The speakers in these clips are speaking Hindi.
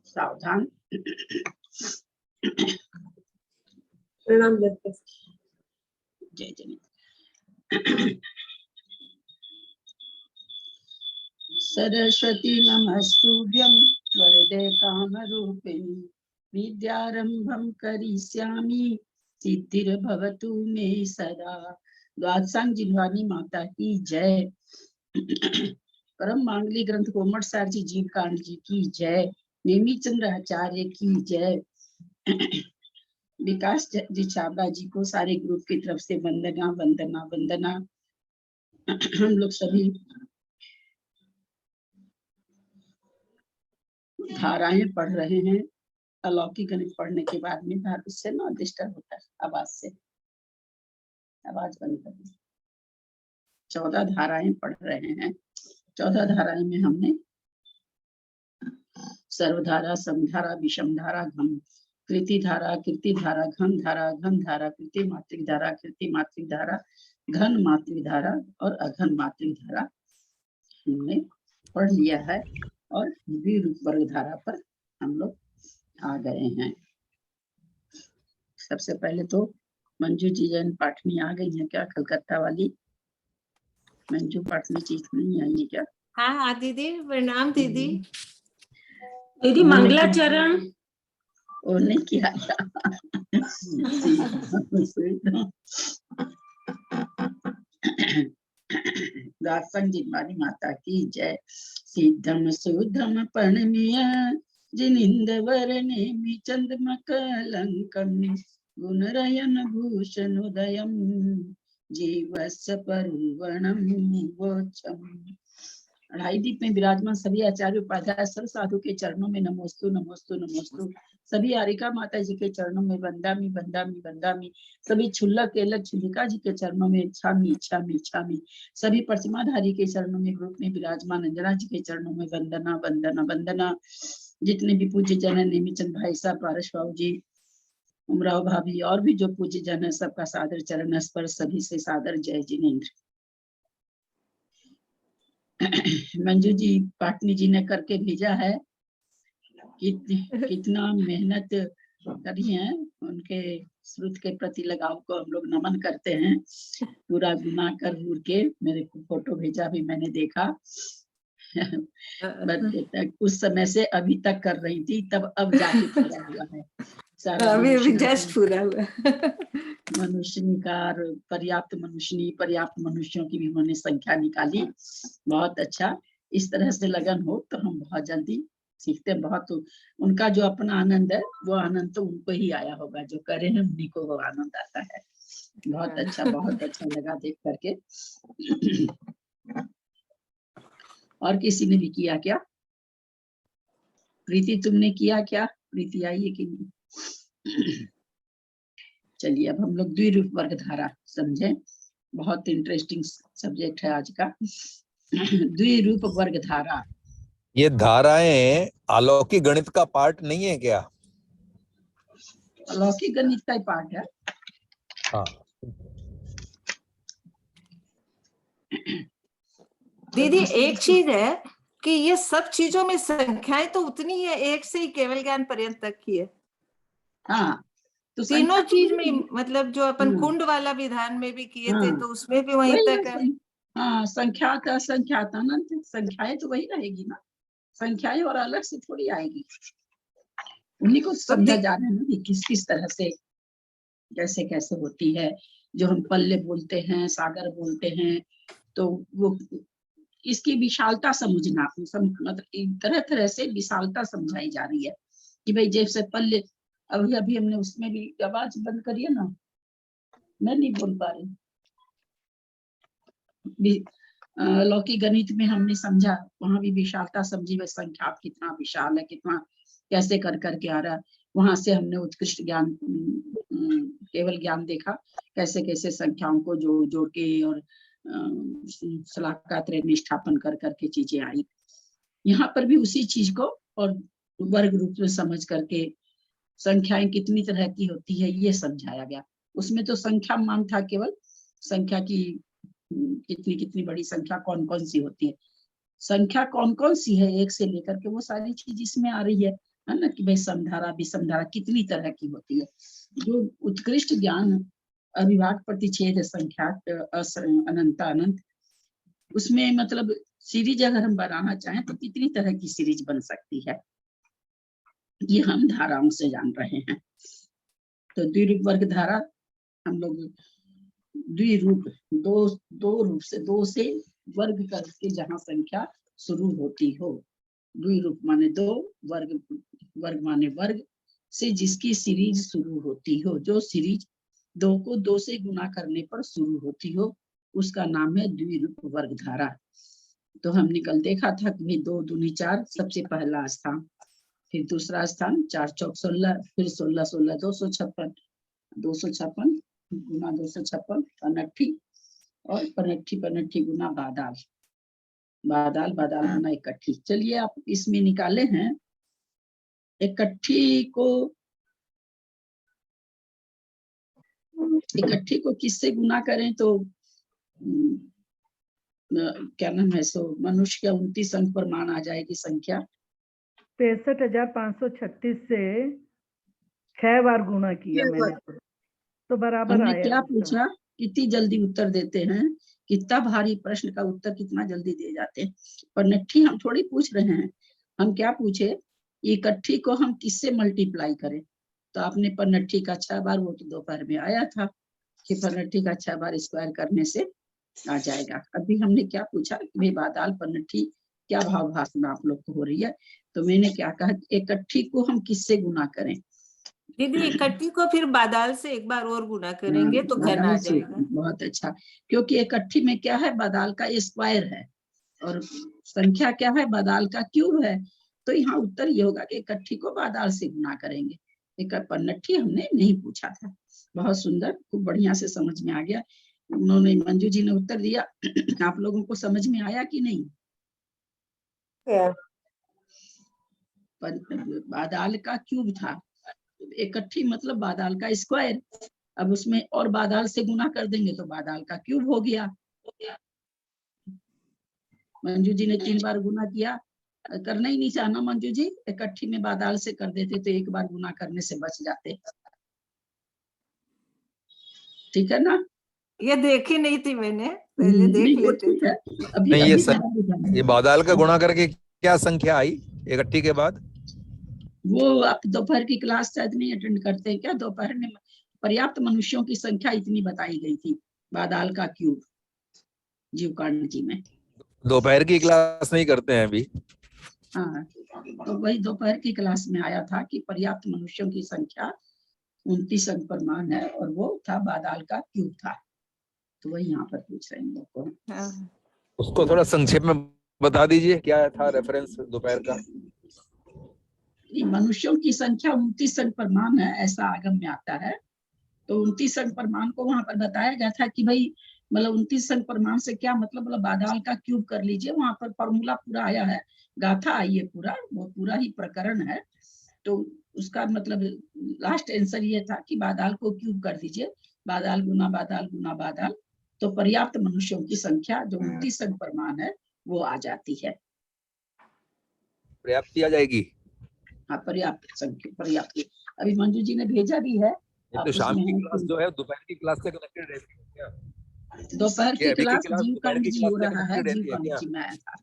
सावधान। प्रणाम। जय जय। सरस्वती नमस्तुभ्यं वरदे कामरूपिणी विद्यारंभं करिष्यामि सिद्धिर्भवतु मे सदा। द्वादशांग जिन्वानी माता की जय। परम मांगली ग्रंथ कोमट सार जी जीव कांड जी की जय। नेमी चंद्र आचार्य की जय। विकास जी छाबड़ा जी को सारे ग्रुप की तरफ से वंदना वंदना वंदना। हम लोग सभी धाराएं पढ़ रहे हैं। अलौकिक गणित पढ़ने के बाद में उससे ना डिस्टर्ब होता है आवाज से। आवाज बंद कर दी। 14 धाराएं पढ़ रहे हैं। 14 धाराएं में हमने सर्वधारा, समधारा, विषमधारा, घम, कृति धारा, कीर्ति धारा, घन धारा, घन धारा, कृति मात्रिक धारा, कीर्ति मात्रिक धारा, घन मात्रिक धारा और अघन मात्रिक धारा हमने पढ़ लिया है। और द्विरूप वर्ग धारा पर हम लोग आ गए हैं। सबसे पहले तो मंजू जी जैन पाठनी आ गई है क्या? कलकत्ता वाली मंजू पाठनी जी नहीं आई है क्या? हाँ हाँ दीदी, प्रणाम दीदी। दीदी मंगलाचरण वो नहीं किया दासन जिन्वानी माता की जय। सिद्धम सुधम परणमीय जिनिंद वरनेमि चंद्रमकलंकम गुणरयन भूषण उदयम जीवस्य परुवणम वोचम। अढ़ाई दीप में विराजमान सभी आचार्य उपाध्याय सर्व साधु के चरणों में नमोस्तु नमोस्तु नमोस्तु। सभी आरिका माता जी के चरणों में वंदामी वंदामी वंदामी। सभी छुल्लक केलक छुल्लिका जी के चरणों में इच्छामी इच्छामी इच्छामी। सभी प्रतिमाधारी के चरणों में ग्रुप में विराजमान अंजना जी के चरणों में वंदना वंदना वंदना। जितने भी पूज्य जन है, नेमीचंद भाई साहब, पारस बाबू जी, उमराव भाभी और भी जो पूज्य जन है, सबका सादर चरण स्पर्श। सभी से सादर जय जिनेन्द्र। मंजू जी पाटनी जी ने करके भेजा है। कितना मेहनत करी है। उनके श्रुत के प्रति लगाव को हम लोग नमन करते हैं। पूरा गुना कर घूर के मेरे को फोटो भेजा, भी मैंने देखा। उस समय से अभी तक कर रही थी, तब अब जाके पूरा हुआ है। अभी जस्ट पूरा हुआ। मनुष्यनी का पर्याप्त मनुष्यनी, पर्याप्त मनुष्यों की भी उन्होंने संख्या निकाली। बहुत अच्छा। इस तरह से लगन हो तो हम बहुत जल्दी सीखते हैं। बहुत उनका जो अपना आनंद है, वो आनंद तो उनको ही आया होगा, जो करे हैं उन्हीं को वो आनंद आता है। बहुत अच्छा लगा देख करके। और किसी ने भी किया क्या? प्रीति तुमने किया क्या? प्रीति आई है कि नहीं? चलिए अब हम लोग द्विरूप वर्ग धारा समझे। बहुत इंटरेस्टिंग सब्जेक्ट है आज का। द्विरूप वर्ग धारा। ये धाराएं अलौकिक गणित का पार्ट नहीं है क्या? अलौकिक गणित का ही पार्ट है। हाँ। दीदी एक चीज है कि ये सब चीजों में संख्याएं तो उतनी है, एक से ही केवल ज्ञान पर्यंत तक की है। हाँ, तो तीनों चीज में, मतलब जो अपन कुंड वाला विधान में भी किए थे, तो उसमें भी वहीं तक है। हाँ, संख्यात असंख्यात अनंत। संख्याएं तो वही रहेगी ना, संख्याएं और अलग से थोड़ी आएगी। उन्हीं को समझा जा रहा है ना कि किस किस तरह से कैसे कैसे होती है। जो हम पल्ले बोलते हैं, सागर बोलते हैं, तो वो इसकी विशालता समझना, मतलब तरह तरह से विशालता समझाई जा रही है कि भाई जैसे पल्ले। अभी हमने उसमें भी आवाज बंद करिए ना, मैं नहीं बोल पा रही। लौकिक गणित में हमने समझा, वहां भी विशालता समझी। वह संख्या कितना विशाल है, कितना कैसे कर करके आ रहा है। वहां से हमने उत्कृष्ट ज्ञान, केवल ज्ञान देखा, कैसे कैसे संख्याओं को जोड़ के और शलाका निष्ठापन कर करके चीजें आई। यहाँ पर भी उसी चीज को और वर्ग रूप में समझ करके संख्याएं कितनी तरह की होती है ये समझाया गया। उसमें तो संख्या मान था, केवल संख्या की कितनी कितनी बड़ी संख्या कौन कौन सी होती है, संख्या कौन कौन सी है एक से लेकर के, वो सारी चीज इसमें आ रही है। है ना, कि भाई समधारा विषमधारा कितनी तरह की होती है। जो उत्कृष्ट ज्ञान अविभाज्य प्रतिच्छेद संख्यात अनंत अनंत, उसमें मतलब सीरीज अगर हम बनाना चाहें तो कितनी तरह की सीरीज बन सकती है, ये हम धाराओं से जान रहे हैं। तो द्विरूप वर्ग धारा हम लोग द्विरूप दो रूप से, दो से वर्ग करके जहाँ संख्या शुरू होती हो, द्विरूप माने दो, वर्ग माने वर्ग से जिसकी सीरीज शुरू होती हो, जो सीरीज दो को दो से गुना करने पर शुरू होती हो, उसका नाम है द्विरूप वर्ग धारा। तो हमने कल देखा था कि 2 दूनी 4 सबसे पहला स्थान, फिर दूसरा स्थान 4 चौक 16, फिर 16 16 256, 256 गुना 256 पनट्ठी, और पनट्ठी गुना बादाल, बादाल गुना इकट्ठी। चलिए आप इसमें निकाले हैं इकट्ठी को किससे गुना करें तो क्या नाम है, सो मनुष्य का 29 अंक पर मान आ जाएगी संख्या। 63,536 से 6 बार गुणा किया मैंने तो बराबर हमने आया। क्या पूछा, कितनी जल्दी उत्तर देते हैं, कितना भारी प्रश्न का उत्तर कितना जल्दी दे जाते हैं। पनट्ठी हम थोड़ी पूछ रहे हैं, हम क्या पूछे, इकट्ठी को हम किससे मल्टीप्लाई करें। तो आपने पनट्ठी का 6 बार, वो तो दोपहर में आया था कि पनट्ठी का 6 बार स्क्वायर करने से आ जाएगा। अभी हमने क्या पूछा कि भाई बादाल पनट्ठी क्या भाव भाषण आप लोग को हो रही है, तो मैंने क्या कहा, इकट्ठी को हम किससे गुना करें। दीदी इकट्ठी को फिर बादाल से एक बार और गुना करेंगे तो घन आ जाएगा। बहुत अच्छा, क्योंकि इकट्ठी में क्या है, बादाल का स्क्वायर है और संख्या क्या है, बादाल का क्यूब है। तो यहाँ उत्तर ये होगा कि इकट्ठी को बादाल से गुना करेंगे। एक पनट्ठी हमने नहीं पूछा था। बहुत सुंदर, खूब बढ़िया से समझ में आ गया। उन्होंने, मंजू जी ने उत्तर दिया। आप लोगों को समझ में आया कि नहीं? बादाल का क्यूब था, इकट्ठी मतलब बादाल का स्क्वायर। अब उसमें और बादाल से गुना कर देंगे तो बादाल का क्यूब हो गया। मंजू जी ने 3 बार गुना किया, करना ही नहीं चाहना मंजू जी, इकट्ठी में बादाल से कर देते तो एक बार गुना करने से बच जाते। ठीक है ना? ये देखी नहीं थी मैंने, पहले देख लेते थे। अभी नहीं, अभी ये बादाल का गुणा करके क्या संख्या आई इकट्ठी के बाद? वो आप दोपहर की क्लास शायद नहीं अटेंड करते हैं क्या? दोपहर में पर्याप्त मनुष्यों की संख्या इतनी बताई गई थी, बादाल का क्यूब जीवकांड जी में। दोपहर की क्लास नहीं करते हैं अभी। हाँ, तो वही दोपहर की क्लास में आया था कि पर्याप्त मनुष्यों की संख्या 29 अंक पर मान है और वो था बादाल का क्यूब था। तो वही यहाँ पर पूछ रहे हैं लोग को। हाँ। उसको थोड़ा संक्षेप में बता दीजिए, क्या था रेफरेंस दोपहर का? मनुष्यों की संख्या 29 अंक पर मान है, ऐसा आगम में आता है। तो 29 अंक पर मान को वहां पर बताया गया था कि भाई मतलब 29 अंक पर मान से क्या मतलब बादाल का क्यूब कर लीजिए। वहां पर फॉर्मूला पूरा आया है, गाथा आई है पूरा, वो पूरा ही प्रकरण है। तो उसका मतलब लास्ट आंसर ये था कि बादाल को क्यूब कर दीजिए, बादाल गुना बादाल, तो पर्याप्त मनुष्यों की संख्या जो 29 अंक पर मान है वो आ जाती है। पर्याप्त आ जाएगी। हाँ, पर्याप्त संख्या, पर्याप्त। अभी मंजू जी ने भेजा भी है। ये तो शाम की क्लास जो है दोपहर की क्लास से कनेक्टेड रहती है क्या? दोपहर की क्लास जीवकांड जी हो रहा है, कनेक्टेड जीवकांड जी में आया था।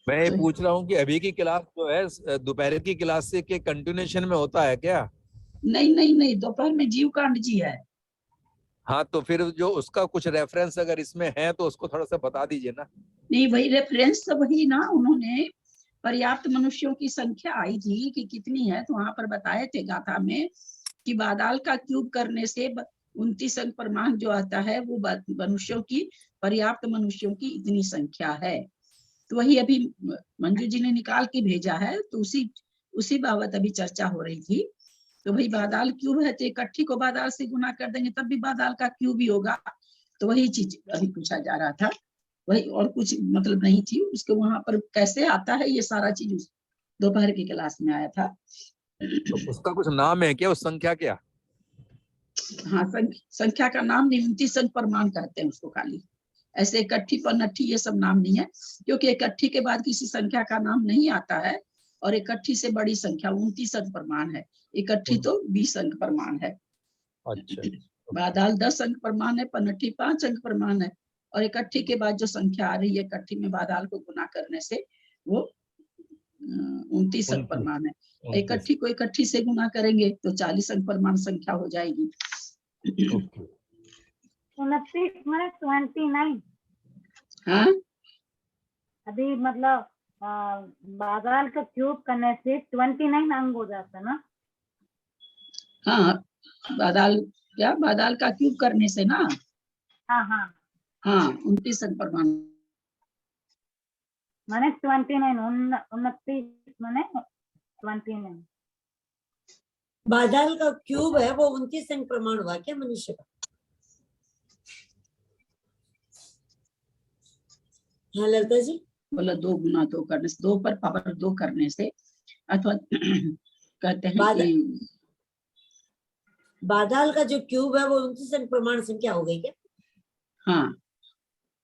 मैं ये पूछ रहा हूँ कि अभी की क्लास जो है दोपहर की क्लास से के कंटिन्यूएशन में होता है क्या? नहीं, दोपहर में जीवकांड जी है। हाँ, तो फिर जो उसका कुछ रेफरेंस अगर इसमें है तो उसको थोड़ा सा बता दीजिए ना। नहीं, वही रेफरेंस तो वही ना, उन्होंने पर्याप्त मनुष्यों की संख्या आई थी कि कितनी है, तो वहां पर बताए थे गाथा में कि बादाल का क्यूब करने से 29 अंक पर मान जो आता है वो मनुष्यों की, पर्याप्त मनुष्यों की इतनी संख्या है। तो वही अभी मंजू जी ने निकाल के भेजा है, तो उसी बाबत अभी चर्चा हो रही थी। तो भाई बादाल क्यूब है तो इकट्ठी को बादाल से गुना कर देंगे तब भी बादाल का क्यूब ही होगा। तो वही चीज अभी पूछा जा रहा था, वही, और कुछ मतलब नहीं थी उसके। वहां पर कैसे आता है ये सारा चीज दोपहर की क्लास में आया था। तो उसका कुछ नाम है क्या, उस संख्या क्या? हाँ, संख्या का नाम नहीं, 29 अंक पर मान करते हैं उसको खाली। ऐसे इकट्ठी पनट्ठी ये सब नाम नहीं है, क्योंकि इकट्ठी के बाद किसी संख्या का नाम नहीं आता है, और इकट्ठी से बड़ी संख्या 29 अंक प्रमाण है, इकट्ठी तो 20 अंक प्रमाण है। अच्छा, बादाल 10 अंक प्रमाण है, पनट्ठी 5 अंक प्रमाण है, और इकट्ठी के बाद जो संख्या आ रही है इकट्ठी में बादाल को गुना करने से वो 29 अंक प्रमाण है। इकट्ठी को इकट्ठी से गुना करेंगे तो 40 अंक प्रमाण संख्या हो जाएगी। 29 मैंने 29 हाँ अभी मतलब बादाल का क्यूब करने से 29 अंक हो जाता है ना। हाँ, बादाल क्या, बादाल का क्यूब करने से ना, हाँ हाँ हाँ 29 अंक प्रमाण। मैंने 29 मैंने 29 बादल का क्यूब है वो 29 अंक प्रमाण हुआ क्या मनुष्य का? हाँ ललिता जी, बोला 2 गुना 2 करने से, 2 पर पावर 2 करने से, अथवा कहते हैं कि बादल का जो क्यूब है वो 29 अंक प्रमाण संख्या हो गई क्या? हाँ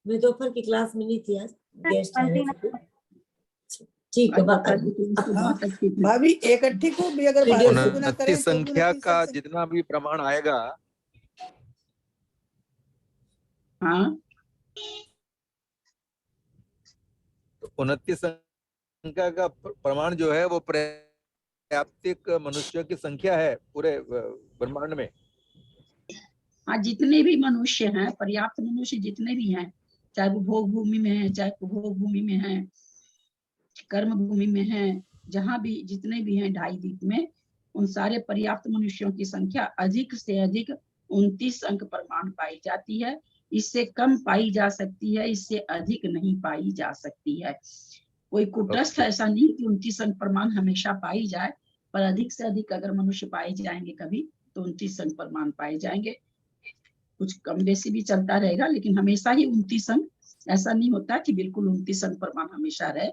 मैं दोपहर की क्लास में नहीं थी आज, गेस्ट आए थे। 29 ठीक है, भाभी इकट्ठी को भी अगर 12 से गुना करें 29 तो संख्या 29 का से- जितना भी प्रमाण आएगा, हाँ 29 संख्या का प्रमाण जो है वो पर्याप्तिक मनुष्यों की संख्या है पूरे ब्रह्मांड में। हाँ, जितने भी मनुष्य हैं, पर्याप्त मनुष्य जितने भी हैं, चाहे वो भोग भूमि में है, चाहे उपभोग भूमि में है, कर्म भूमि में है, जहाँ भी जितने भी हैं 2.5 दीप में, उन सारे पर्याप्त मनुष्यों की संख्या अधिक से अधिक 29 अंक प्रमाण पाई जाती है। इससे कम पाई जा सकती है, इससे अधिक नहीं पाई जा सकती है। कोई कुटस्थ ऐसा नहीं कि 29 अंक प्रमाण हमेशा पाई जाए, पर अधिक से अधिक अगर मनुष्य पाए जाएंगे कभी तो 29 अंक प्रमाण पाए जाएंगे। कुछ कम बेसी भी चलता रहेगा, लेकिन हमेशा ही 29 अंक, ऐसा नहीं होता कि बिल्कुल 29 अंक प्रमाण हमेशा रहे।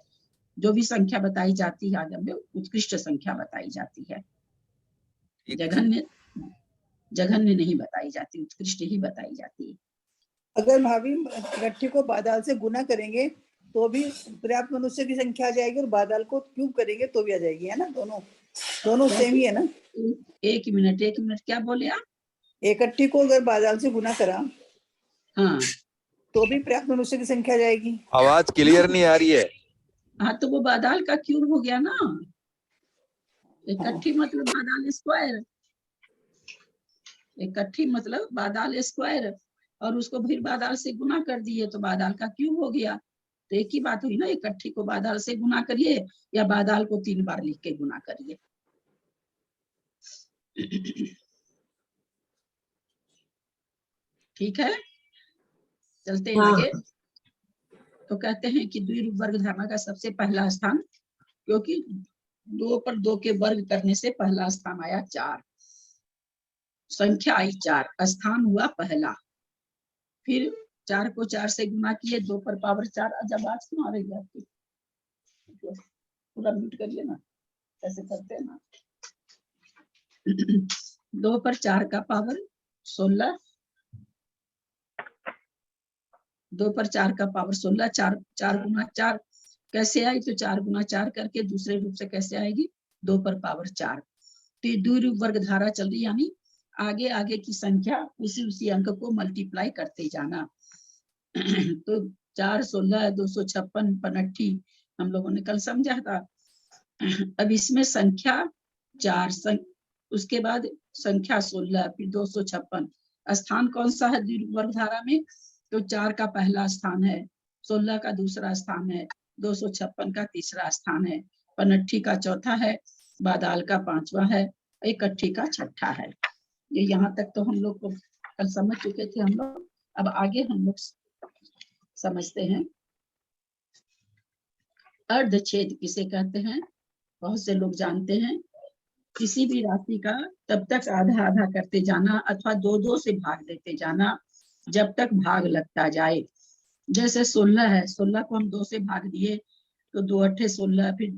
जो भी संख्या बताई जाती है आगम में उत्कृष्ट संख्या बताई जाती है, जघन्य नहीं बताई जाती, उत्कृष्ट ही बताई जाती है। अगर भाभी इकट्ठी को बादल से गुना करेंगे तो भी पर्याप्त मनुष्य की संख्या आ जाएगी, और बादल को क्यूब करेंगे तो भी आ जाएगी, है ना। दोनों सेम ही है ना। एक मिनट क्या बोले आप? इकट्ठी को अगर बादल से गुना करा हाँ तो भी पर्याप्त मनुष्य की संख्या आ जाएगी। आवाज क्लियर नहीं आ रही है। हाँ, तो वो बादाल का क्यूब हो गया ना। इकट्ठी मतलब बादाल स्क्वायर, इकट्ठी मतलब बादाल स्क्वायर, और उसको फिर बादाल से गुना कर दिए तो बादाल का क्यूब हो गया। तो एक ही बात हुई ना, इकट्ठी को बादाल से गुना करिए या बादाल को 3 बार लिख के गुना करिए। ठीक है, चलते हैं आगे। तो कहते हैं कि द्विरूप वर्ग धारणा का सबसे पहला स्थान, क्योंकि 2 पर 2 के वर्ग करने से पहला स्थान आया 4, संख्या आई 4, स्थान हुआ पहला। फिर 4 को 4 से गुना किए, 2 पर पावर 4। जब बात सुना रही है आपकी, पूरा म्यूट करिए ना, ऐसे करते हैं ना। 2 पर 4 का पावर 16, 2 पर 4 का पावर 16, 4 गुना 4 कैसे आई? तो 4 गुना 4 करके दूसरे रूप से कैसे आएगी? 2 पर पावर 4। तो ये द्विरूप वर्ग धारा चल रही, यानी आगे आगे की संख्या उसी अंक को मल्टीप्लाई करते जाना। तो 4, 16, 256, पनट्ठी हम लोगों ने कल समझा था। अब इसमें संख्या 4, उसके बाद संख्या 16, फिर 256। स्थान कौन सा है द्विरूप वर्ग धारा में? तो 4 का पहला स्थान है, 16 का दूसरा स्थान है, 256 का तीसरा स्थान है, पनट्ठी का चौथा है, बादाल का 5वां है, इकट्ठी का 6ठा है। ये यहाँ तक तो हम लोग को कल समझ चुके थे हम लोग। अब आगे हम लोग समझते हैं अर्धछेद किसे कहते हैं। बहुत से लोग जानते हैं, किसी भी राशि का तब तक आधा आधा करते जाना अथवा 2-2 से भाग देते जाना जब तक भाग लगता जाए। जैसे 16 है, 16 को हम 2 से भाग दिए तो 2 8 16, फिर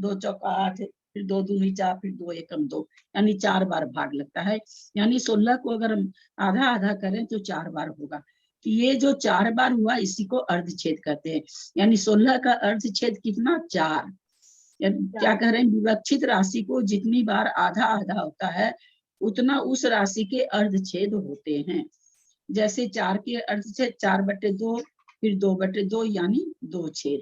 2 चौका 8, फिर 2 दूनी 4, फिर 2 एकम 2, यानी 4 बार भाग लगता है। यानी 16 को अगर हम आधा आधा करें तो 4 बार होगा। तो ये जो 4 बार हुआ इसी को अर्धछेद कहते हैं। यानी 16 का अर्धछेद कितना? 4। क्या कह रहे हैं? विवक्षित राशि को जितनी बार आधा आधा होता है उतना उस राशि के अर्धछेद होते हैं। जैसे 4 के अर्धछेद 4/2, फिर 2/2 यानी 2 छेद।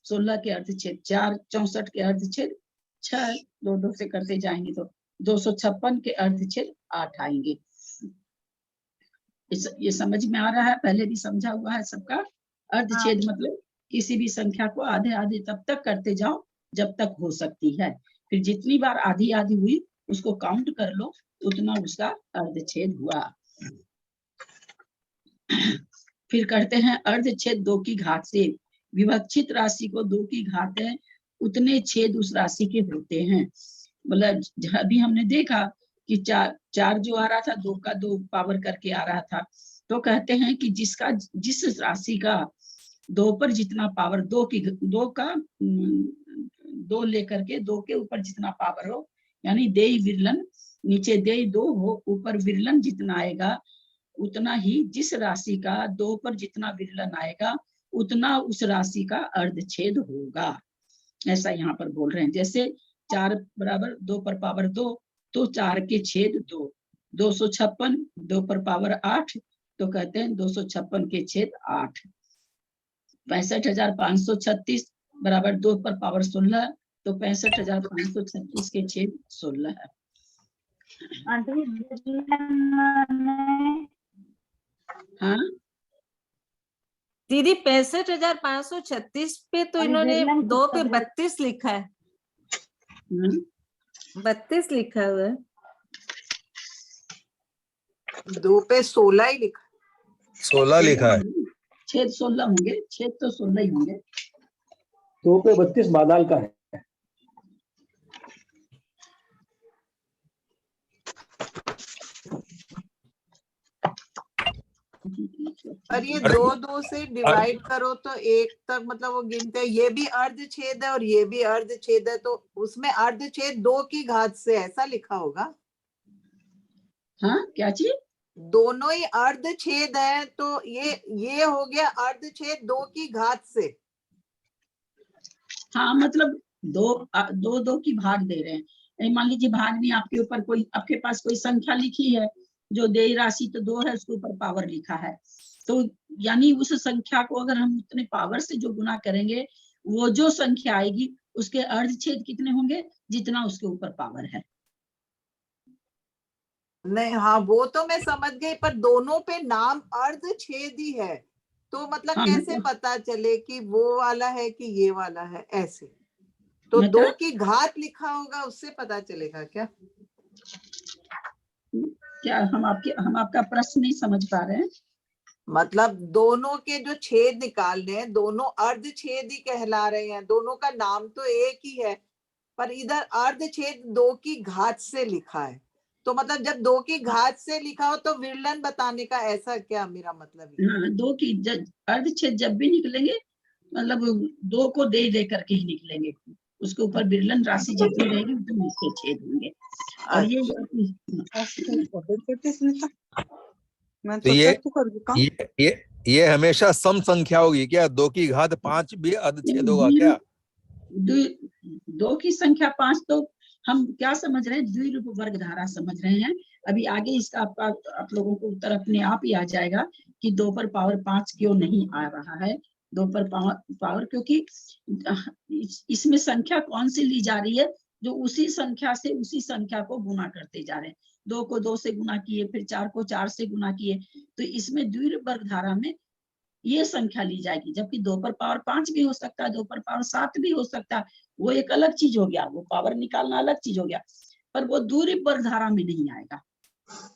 16 के अर्धछेद 4, 64 के अर्धछेद 6, 2 से करते जाएंगे तो 256 के अर्धछेद 8 आएंगे। ये समझ में आ रहा है? पहले भी समझा हुआ है सबका। अर्धछेद मतलब किसी भी संख्या को आधे आधे तब तक करते जाओ जब तक हो सकती है, फिर जितनी बार आधी आधी हुई उसको काउंट कर लो, उतना उसका अर्धछेद हुआ। फिर करते हैं अर्धछेद 2 की घात से। विवक्षित राशि को 2 की घात है उतने छेद उस राशि के होते हैं। मतलब अभी हमने देखा कि 4 जो आ रहा था 2 का 2 पावर करके आ रहा था, तो कहते हैं कि जिस राशि का 2 पर जितना पावर 2 लेकर के 2 के ऊपर जितना पावर हो, यानी देई विरलन, नीचे देई 2 हो, ऊपर विरलन जितना आएगा उतना ही जिस राशि का 2 पर जितना विरलन आएगा उतना उस राशि का अर्धछेद होगा। ऐसा यहाँ पर बोल रहे हैं। जैसे 4 बराबर 2 पर पावर 2, तो 4 के छेद 2, 256, 2 पर पावर 8, तो कहते हैं 256 के छेद 8। 65,536 बराबर 2 पर पावर 16, तो 65,536 के छेद 16 है। हाँ दीदी 65,536 पे तो इन्होंने 2 पे 32 लिखा है। 32 लिखा हुआ है। 2 पे 16 ही लिखा। 16 लिखा है। छेद 16 होंगे, छेद तो 16 ही होंगे। 2 पे 32 बादाल का है। और ये 2 से डिवाइड करो तो 1 तक मतलब वो गिनते हैं। ये भी अर्धछेद है और ये भी अर्धछेद है, तो उसमें अर्धछेद 2 की घात से ऐसा लिखा होगा। हाँ क्या चीज? दोनों ही अर्धछेद है, तो ये हो गया अर्धछेद 2 की घात से। हाँ मतलब 2 की भाग दे रहे हैं। मान लीजिए भाग में आपके पास कोई संख्या लिखी है, जो देय राशि तो 2 है, उसके ऊपर पावर लिखा है, तो यानी उस संख्या को अगर हम उतने पावर से जो गुना करेंगे, वो जो संख्या आएगी उसके अर्धछेद कितने होंगे? जितना उसके ऊपर पावर है। नहीं, हाँ वो तो मैं समझ गई, पर दोनों पे नाम अर्धछेद ही है, तो मतलब हाँ, कैसे पता चले कि वो वाला है कि ये वाला है? ऐसे तो मतलब 2 की घात लिखा होगा, उससे पता चलेगा क्या? क्या हम आपका प्रश्न नहीं समझ पा रहे हैं। मतलब दोनों के जो छेद निकालने हैं, दोनों अर्धछेद ही कहला रहे हैं, दोनों का नाम तो एक ही है, पर इधर अर्धछेद 2 की घात से लिखा है। तो मतलब जब 2 की घात से लिखा हो तो विरलन बताने का, ऐसा क्या मेरा मतलब है? हाँ, 2 की अर्धछेद जब भी निकलेंगे मतलब 2 को दे करके ही निकलेंगे, उसके ऊपर विरलन राशि जितनी रहेगी उतने इसके छेद होंगे। और ये हमेशा सम संख्या होगी क्या? 2 की घात 5 भी अर्धछेद होगा क्या? 2 की संख्या 5 तो हम क्या समझ रहे हैं? द्विरूप वर्ग धारा समझ रहे हैं। अभी आगे इसका आप लोगों को उत्तर अपने आप ही आ जाएगा कि 2 पर पावर 5 क्यों नहीं आ रहा है। 2 पर पावर क्योंकि इसमें संख्या कौन सी ली जा रही है? जो उसी संख्या से उसी संख्या को गुना करते जा रहे हैं। 2 को 2 से गुना किए, फिर 4 को 4 से गुना किए, तो इसमें द्विरूप वर्ग धारा में ये संख्या ली जाएगी। जबकि 2 पर पावर 5 भी हो सकता है, 2 पर पावर 7 भी हो सकता है, वो एक अलग चीज हो गया, वो पावर निकालना अलग चीज हो गया, पर वो द्विरूप वर्ग धारा में नहीं आएगा।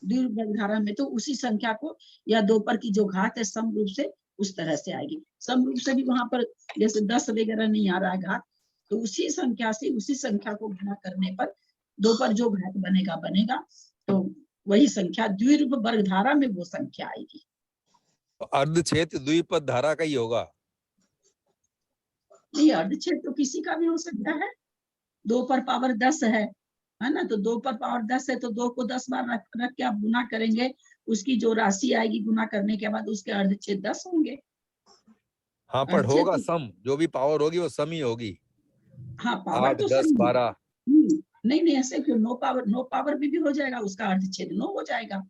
द्विरूप वर्ग धारा में तो उसी संख्या को या 2 पर की जो घात है सम रूप से उस तरह से आएगी। सम रूप से भी वहां पर जैसे 10 वगैरह नहीं आ रहा है घात, तो उसी संख्या से उसी संख्या को गुना करने पर 2 पर जो घात बनेगा, तो वही संख्या द्विरूप वर्ग धारा में वो संख्या आएगी। अर्धछेद द्विपद धारा का ही होगा। नहीं, अर्धछेद तो किसी का भी हो सकता है। 2 पर पावर 10 है ना, तो 2 पर पावर 10 है तो 2 को 10 बार रख के आप गुना करेंगे, उसकी जो राशि आएगी गुना करने के बाद उसके अर्धच्छेद 10 होंगे। हाँ, पर अर्धच्छेद होगा तो- सम, जो भी पावर होगी वो सम ही होगी। हाँ, पावर 8, तो 10, सही है। 12। नहीं ऐसे क्यों, नो पावर भी हो जाएगा, उसका अर्धच्छेद 9 हो जाएगा।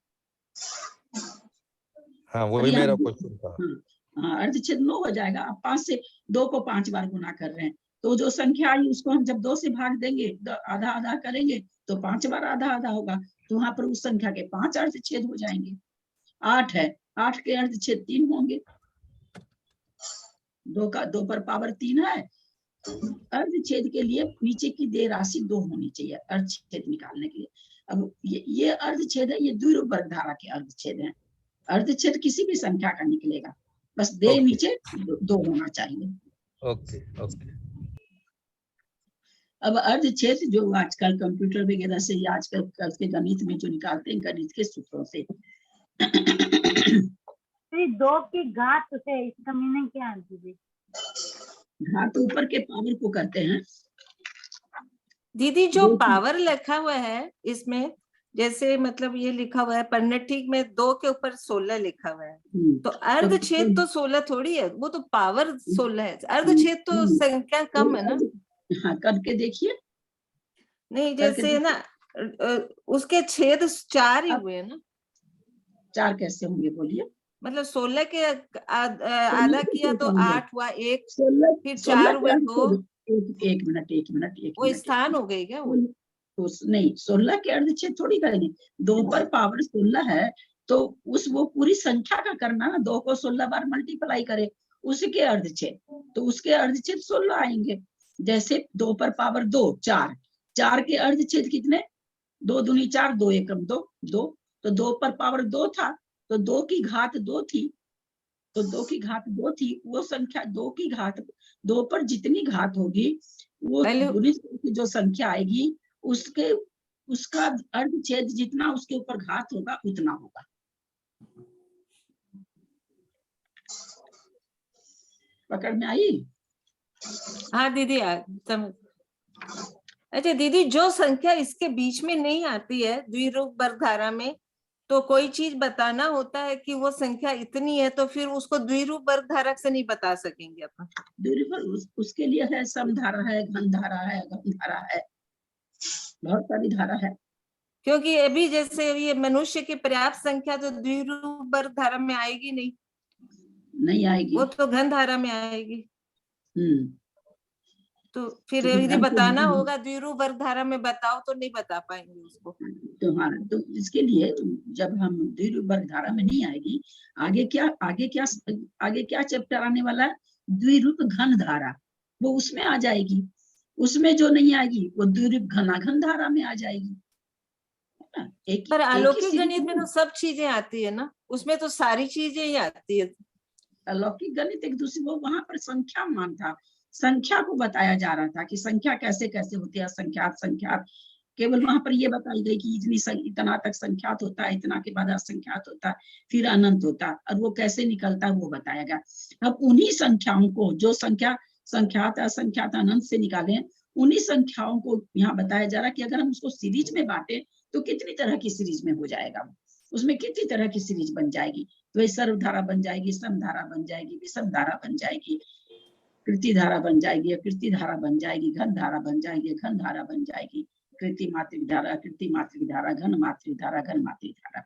हाँ, वो अभी भी आप मेरा क्वेश्चन था। हाँ, अर्धच्छेद 9 हो जाएगा। आप 5 से 2 को 5 बार गुना कर रहे हैं, तो जो संख्या आई उसको हम जब 2 से भाग देंगे, आधा आधा करेंगे तो 5 बार आधा आधा होगा, तो वहां पर उस संख्या के 5 अर्धच्छेद हो जाएंगे। 8 है, 8 के अर्धच्छेद 3 होंगे। 2 पर पावर 3 है। अर्धच्छेद के लिए नीचे की दे राशि 2 होनी चाहिए अर्धच्छेद निकालने के लिए। अब ये अर्धच्छेद है, ये द्विरूप वर्ग धारा के अर्धच्छेद है। अर्धच्छेद किसी भी संख्या का निकलेगा, बस दे Okay. नीचे 2 होना चाहिए। Okay okay. अब अर्धच्छेद जो आजकल कंप्यूटर वगैरह से या आजकल के गणित में जो निकालते हैं गणित के सूत्रों से, 2 की घात से, इसका मीनिंग क्या है दीदी? घात ऊपर के पावर को करते हैं। दीदी जो 2 की पावर लिखा हुआ है इसमें, जैसे मतलब ये लिखा हुआ है पर्नेटिक में 2 के ऊपर 16 लिखा हुआ है, तो अर्धच्छेद तो 16 थोड़ी है, वो तो पावर 16 है। अर्धच्छेद तो संख्या कम है ना। हाँ, करके देखिए। नहीं, करके जैसे ना उसके छेद 4 ही हुए ना। 4 कैसे होंगे बोलिए? मतलब 16 के आधा किया तो 8 हुआ, 1 फिर 4 हुए 2। एक मिनट वो स्थान हो गई क्या वो? नहीं, 16 के अर्धच्छेद थोड़ी करेंगे। 2 पर पावर 16 है तो वो पूरी संख्या का करना ना, 2 को 16 बार मल्टीप्लाई करे उसके अर्धच्छेद, तो उसके अर्धच्छेद 16 आएंगे। जैसे 2 पर पावर 2 4, 4 के अर्धच्छेद कितने? 2 दूनी 4, 2 एकम 2, 2, तो 2 पर पावर 2 था तो 2 की घात 2 थी, तो 2 की घात 2 थी। वो संख्या 2 की घात 2 पर जितनी घात होगी वो गुणित की जो संख्या आएगी उसका अर्धच्छेद जितना उसके ऊपर घात होगा उतना होगा। पकड़ में आई? हाँ दीदी, समझ। अच्छा दीदी, जो संख्या इसके बीच में नहीं आती है द्विरूप वर्ग धारा में, तो कोई चीज बताना होता है कि वो संख्या इतनी है, तो फिर उसको द्विरूप वर्ग धारा से नहीं बता सकेंगे अपन। द्विरूप उसके लिए है समधारा है, घन धारा है, गम धारा है, बहुत सारी धारा है। क्योंकि अभी जैसे ये मनुष्य की पर्याप्त संख्या तो द्विरूप वर्ग धारा में आएगी नहीं आएगी, वो तो घन धारा में आएगी। तो फिर तो यदि घन बताना होगा द्विरूप वर्ग धारा में बताओ तो नहीं बता पाएंगे उसको। तो इसके लिए जब हम द्विरूप वर्ग धारा में नहीं आएगी, आगे क्या चैप्टर आने वाला है? द्विरूप घन धारा, वो उसमें आ जाएगी। उसमें जो नहीं आएगी वो द्विरूप घनाघन धारा में आ जाएगी। पर अलौकिक गणित में तो सब चीजें आती है ना, उसमें तो सारी चीजें ही आती है। अलौकिक गणित एक दूसरे, वो वहां पर संख्या मान था, संख्या को बताया जा रहा था कि संख्या कैसे कैसे होती है। संख्यात केवल वहां पर ये बताई गई कि इतना तक संख्यात होता है, इतना के बाद असंख्यात होता है, फिर अनंत होता है, और वो कैसे निकलता है वो बताया गया। अब उन्हीं संख्याओं को जो संख्यात असंख्यात अनंत से निकाले हैं, उन्हीं संख्याओं को यहाँ बताया जा रहा है कि अगर हम उसको सीरीज में बांटे तो कितनी तरह की सीरीज में हो जाएगा, उसमें कितनी तरह की सीरीज बन जाएगी। तो सर्वधारा बन जाएगी, समधारा बन जाएगी, विषम धारा बन जाएगी, कृति धारा बन जाएगी, कृति धारा बन जाएगी, घन धारा बन जाएगी, घन धारा बन जाएगी, कृति मात्रिक धारा, कृति मात्रिक धारा, घन मात्रिक धारा, घन मात्रिक धारा।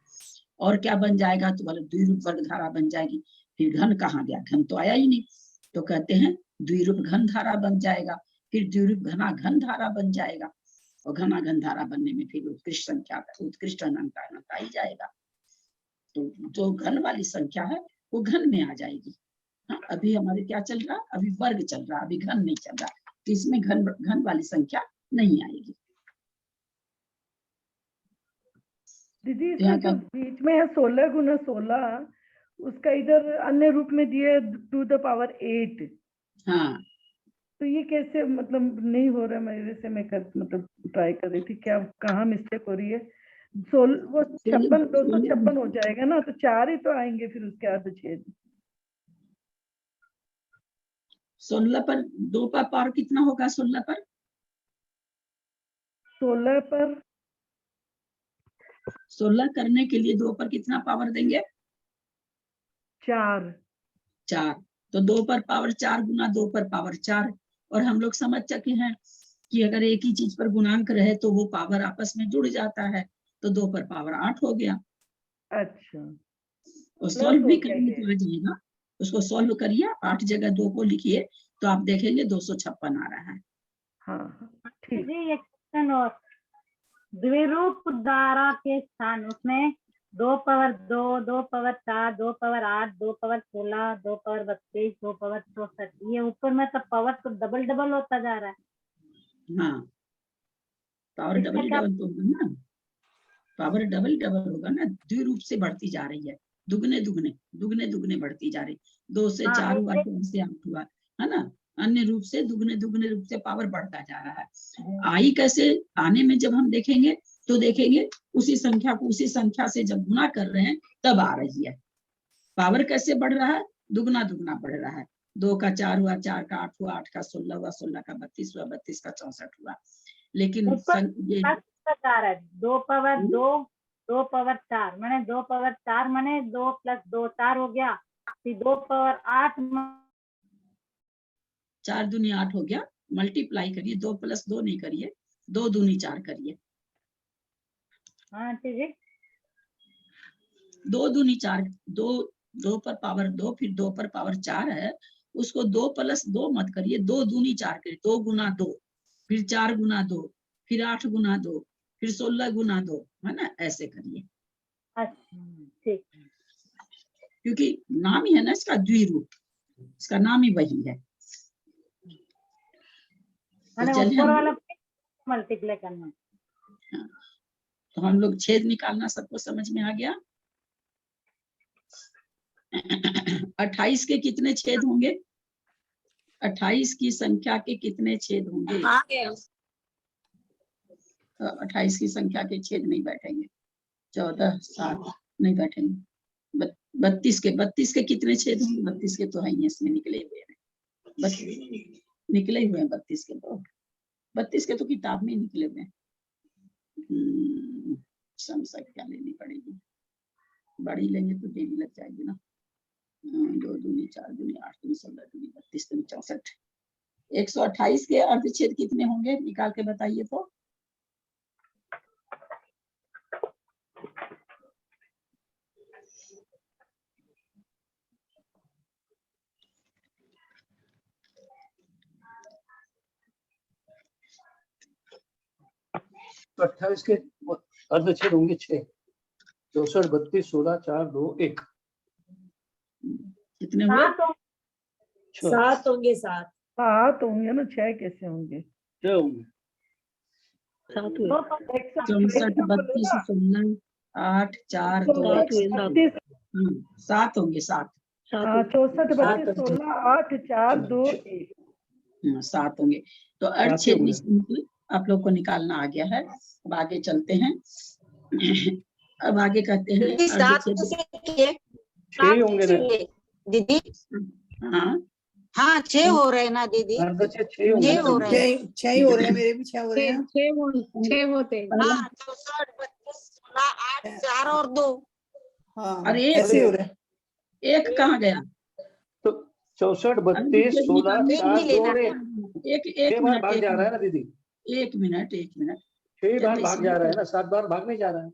और क्या बन जाएगा? तो बोले द्विरूप वर्ग धारा बन जाएगी। फिर घन कहाँ गया? घन तो आया ही नहीं, तो कहते हैं द्विरूप घन धारा बन जाएगा। फिर द्विरूप घना घन धारा बन जाएगा, और घना घन धारा बनने में फिर उत्कृष्ट संख्या, उत्कृष्ट अनंत आ ही जाएगा। तो जो घन वाली संख्या है वो घन में आ जाएगी। हाँ, अभी हमारे क्या चल रहा? अभी वर्ग चल रहा, अभी घन नहीं चल रहा, तो इसमें घन वाली संख्या नहीं आएगी। दीदी इसमें जो बीच में है 16 गुना 16, उसका इधर अन्य रूप में दिए 2 the power 8। हाँ, तो ये कैसे, मतलब नहीं हो रहा मेरे से, मैं मतलब ट्राई कर रही थी, क्या कहाँ मिस्टेक हो रही है? वो 256 हो जाएगा ना, तो 4 ही तो आएंगे फिर उसके अर्धच्छेद। 16 पर 2 का पावर कितना होगा? 16 पर 16 पर 16 करने के लिए 2 पर कितना पावर देंगे? 4। 4। तो 2 पर पावर 4 गुना 2 पर पावर 4। और हम लोग समझ चुके हैं कि अगर एक ही चीज पर गुणांक रहे तो वो पावर आपस में जुड़ जाता है। तो 2 पर पावर 8 हो गया। अच्छा, और प्लस सॉल्व हो भी गया करेंगे ये। तो आ जाएगा। उसको सॉल्व करिए, 8 जगह 2 को लिखिए तो आप देखेंगे 256 आ रहा है। हाँ ठीक। जी ये क्वेश्चन और द्विरूप धारा के स्थान उसमें 2 power 2, 2 power 4, 2 power 8, 2 power 16, 2 power 32, 2 power 64, ये ऊपर में तो पावर तो डबल डबल होता जा रहा है। हाँ, पावर इसका डबल क्या डबल तो होगा ना, पावर डबल डबल होगा ना, द्विरूप से बढ़ती जा रही है, दुगने दुगने दुगने दुगने बढ़ती जा रही। 2 से हाँ 4 हुआ, 4 से 8 हुआ, है ना। अन्य रूप से दुगने दुगने रूप से पावर बढ़ता जा रहा है। आई कैसे आने में जब हम देखेंगे तो देखेंगे उसी संख्या को उसी संख्या से जब गुना कर रहे हैं तब आ रही है। पावर कैसे बढ़ रहा है? दुगना दुगना बढ़ रहा है। 2 का 4 हुआ, 4 का 8 हुआ, 8 का 16 हुआ, 16 का 32 हुआ, 32 का 64 हुआ। लेकिन ऊपर ये 2 पावर 2, 2 पावर 4 मैंने 2 पावर 4 मैंने 2 + 2 4 हो गया। फिर 2 पावर 8 4 दूनी 8 हो गया। मल्टीप्लाई करिए, 2 + 2 नहीं करिए, 2 दूनी 4 करिए। हाँ जी 2 दूनी 4, 2 पर पावर 2, फिर 2 पर पावर 4 है, उसको 2 + 2 मत करिए, 2 दूनी 4 करिए। 2 गुना 2, फिर 4 गुना 2, फिर 8 गुना 2, फिर 16 गुना 2, है ना, ऐसे करिए। अच्छा ठीक। क्योंकि नाम ही है ना इसका द्विरूप, इसका नाम ही वही है। तो मैंने चलिए ऊपर हम वाला मल्टीप्लाई करना है। तो हम लोग छेद निकालना सबको समझ में आ गया। 28 के कितने छेद होंगे? 28 की संख्या के कितने छेद होंगे? 28 की संख्या के छेद नहीं बैठेंगे। 14, 7 नहीं बैठेंगे। 32 के कितने छेद होंगे? 32 के तो है ही, इसमें निकले हुए हैं, निकले हुए हैं 32 के तो 32 के तो किताब में निकले हुए हैं। संख्या लेनी पड़ेगी, बड़ी लेंगे तो देरी लग जाएगी ना। 2 दूनी 4 दूनी 8 दूनी 16 दूनी 32 दूनी 64। 128 के अर्धछेद कितने होंगे? निकाल के बताइए तो। तो 28 के अर्धछेद होंगे 6, 64, 32, 16, 4, 2, 1। कितने हुए? 7 होंगे 7। 7 होंगे ना, 6 कैसे होंगे? 6 होंगे। 7 2 64, 32, 16, 8, 4, 2, 1, 7 होंगे 7। 64, 32, 16, 8, 4, 2, 1। 7 होंगे। तो अर्धछेद निश्चित आप लोग को निकालना आ गया है। अब आगे चलते हैं। अब आगे कहते हैं अर्धछेद 6 होंगे ना दीदी। हाँ हाँ 6 हो रहे हैं ना दीदी, अर्धछेद 6 होंगे 6 ना हो रहे हैं। 6 हो रहे हैं, मेरे भी 6 हो रहे हैं। 6 होते हैं। हाँ 64, 32, 16, 8, 4 और 2। हाँ अरे ऐसे ही हो रहे हैं। एक कहाँ गया? तो 64, 32, 16, 4, 2 और 1। एक 6 बार भाग जा रहा है ना दीदी, एक मिनट 6 बार भाग जा रहा है ना, 7 बार भाग नहीं जा रहा है।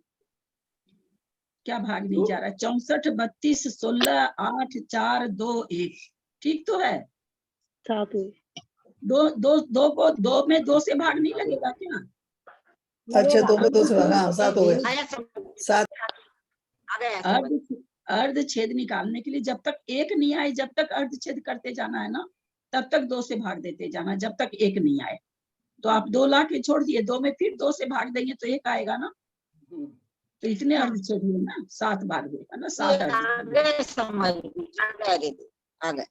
क्या भाग नहीं जा रहा है? 64, 32, 16, 8, 4, 2, 1 ठीक तो है। 7 दो को 2 में 2 से भाग नहीं लगेगा क्या? अच्छा 2 में 2 से हाँ 7 हो गए। आया समझ 7 आ गया समझ। अर्धछेद निकालने के लिए जब तक 1 नहीं आए, जब तक अर्धछेद करते जाना है ना, तब तक 2 से भाग देते जाना, जब तक 1 नहीं आए। तो आप 2 ला के छोड़ दिए, 2 में फिर 2 से भाग देंगे तो 1 आएगा ना। तो इतने अर्धछेद हुए ना, 7 भाग हुए है ना, 7 अर्धछेद। आगे समझ आ गया दीदी, आ गया।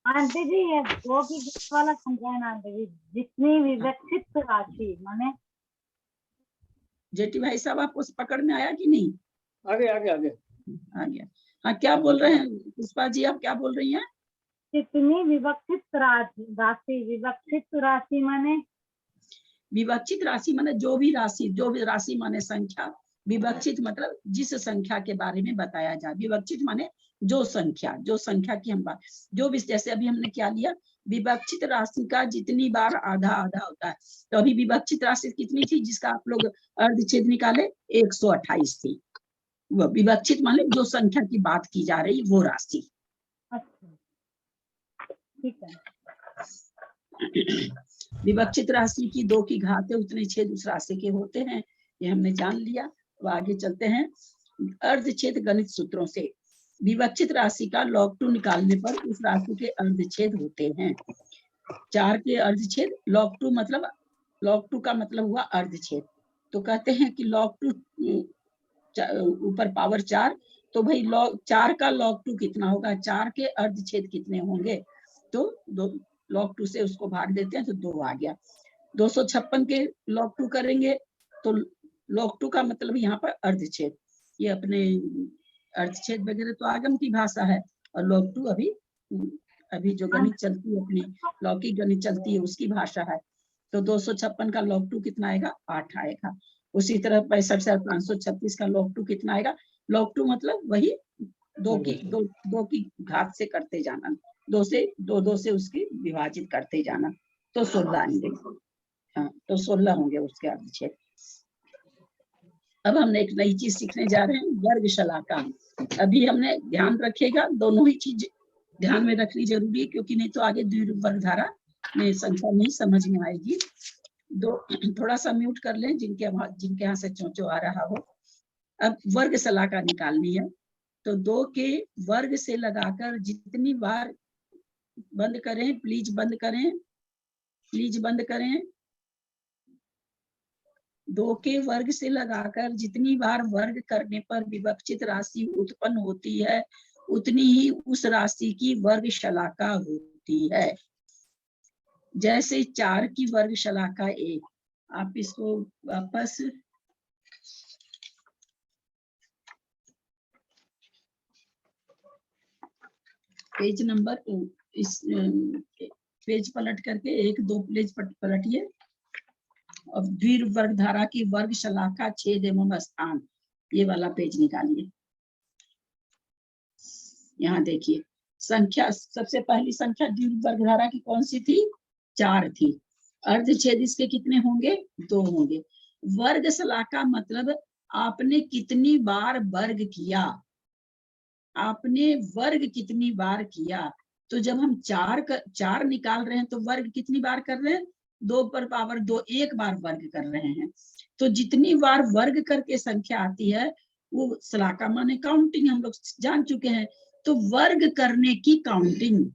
आंटी जी ये 2 की घात वाला समझाए ना आंटी जी। जितनी विवक्षित राशि माने जेठी भाई साहब आपको पकड़ में आया कि नहीं? आगे आगे आगे आ गया। हाँ क्या बोल रहे हैं पुष्पा जी, आप क्या बोल रही हैं? जितनी विवक्षित राशि, विवक्षित राशि माने विवक्षित राशि माने जो भी राशि माने संख्या, विवक्षित मतलब जिस संख्या के बारे में बताया जाए, विवक्षित माने जो संख्या की हम बात, जो भी, जैसे अभी हमने क्या लिया, विवक्षित राशि का जितनी बार आधा आधा होता है, तो अभी विवक्षित राशि कितनी थी जिसका आप लोग अर्धछेद निकाले, 128 थी। वो विवक्षित माने जो संख्या की बात की जा रही वो राशि। अच्छा ठीक है। विवक्षित राशि की 2 की घात है उतने छेद उस राशि के होते हैं, ये हमने जान लिया। अब आगे चलते हैं अर्धछेद गणित सूत्रों से। विवक्षित राशि का log 2 निकालने पर उस राशि के अर्धछेद होते हैं। 4 के अर्धछेद, log 2 का मतलब हुआ अर्धछेद। तो कहते हैं कि log 2 ऊपर पावर 4, तो भाई log 4 का log 2 कितना होगा, 4 के अर्धछेद कितने होंगे, तो log 2 से उसको भाग देते हैं तो 2 आ गया। 256 के log 2 करेंगे तो log 2 का मतलब यहाँ पर अर्धछेद, ये अपने अर्धछेद वगैरह तो आगम की भाषा है, और log 2 अभी जो गणित चलती है, अपनी लौकिक गणित चलती है उसकी भाषा है। तो 256 का log 2 कितना आएगा, 8 आएगा। उसी तरह 65,536 का log 2 कितना आएगा, log 2 मतलब वही 2 की घात से करते जाना, 2 से उसकी विभाजित करते जाना, तो 16 आएंगे। हाँ, तो 16 होंगे उसके अर्धछेद। अब हम एक नई चीज सीखने जा रहे हैं, वर्ग शलाका। अभी हमने ध्यान रखेगा, दोनों ही चीज ध्यान में रखनी जरूरी है, क्योंकि नहीं तो आगे द्विरूप वर्गधारा में संख्या नहीं समझ में आएगी। थोड़ा सा म्यूट कर लें जिनके यहाँ से चोंचो आ रहा हो। अब वर्ग शलाका निकालनी है, तो 2 के वर्ग से लगाकर जितनी बार, बंद करें प्लीज, बंद करें, 2 के वर्ग से लगाकर जितनी बार वर्ग करने पर विवक्षित राशि उत्पन्न होती है, उतनी ही उस राशि की वर्ग शलाका होती है। जैसे 4 की वर्ग शलाका 1, आप इसको वापस पेज नंबर इस पेज पलट करके 1-2 पेज पलटिए, और द्विरूप वर्गधारा की वर्ग शलाका छेद एवं स्थान, ये वाला पेज निकालिए। यहाँ देखिए संख्या, सबसे पहली संख्या द्विरूप वर्गधारा की कौन सी थी, 4 थी। अर्धछेद इसके कितने होंगे, 2 होंगे। वर्ग शलाका मतलब आपने कितनी बार वर्ग किया, आपने वर्ग कितनी बार किया। तो जब हम 4 निकाल रहे हैं तो वर्ग कितनी बार कर रहे हैं, 2 पर पावर 2, 1 बार वर्ग कर रहे हैं। तो जितनी बार वर्ग करके संख्या आती है वो शलाका माने काउंटिंग, हम लोग जान चुके हैं। तो वर्ग करने की काउंटिंग,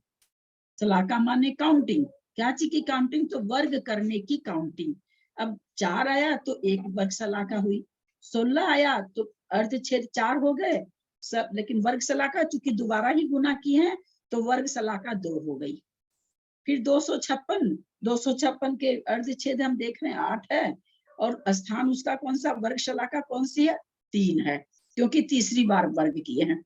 शलाका माने काउंटिंग, क्या चीज की काउंटिंग, तो वर्ग करने की काउंटिंग। अब 4 आया तो 1 वर्ग शलाका हुई, 16 आया तो अर्धछेद 4 हो गए सब, लेकिन वर्ग शलाका चूंकि दोबारा ही गुना की है तो वर्ग शलाका 2 हो गई। फिर 256 के अर्धछेद हम देख रहे हैं 8 है, और स्थान उसका कौन सा, वर्ग शलाका कौन सी है, 3 है, क्योंकि तीसरी बार वर्ग किए हैं।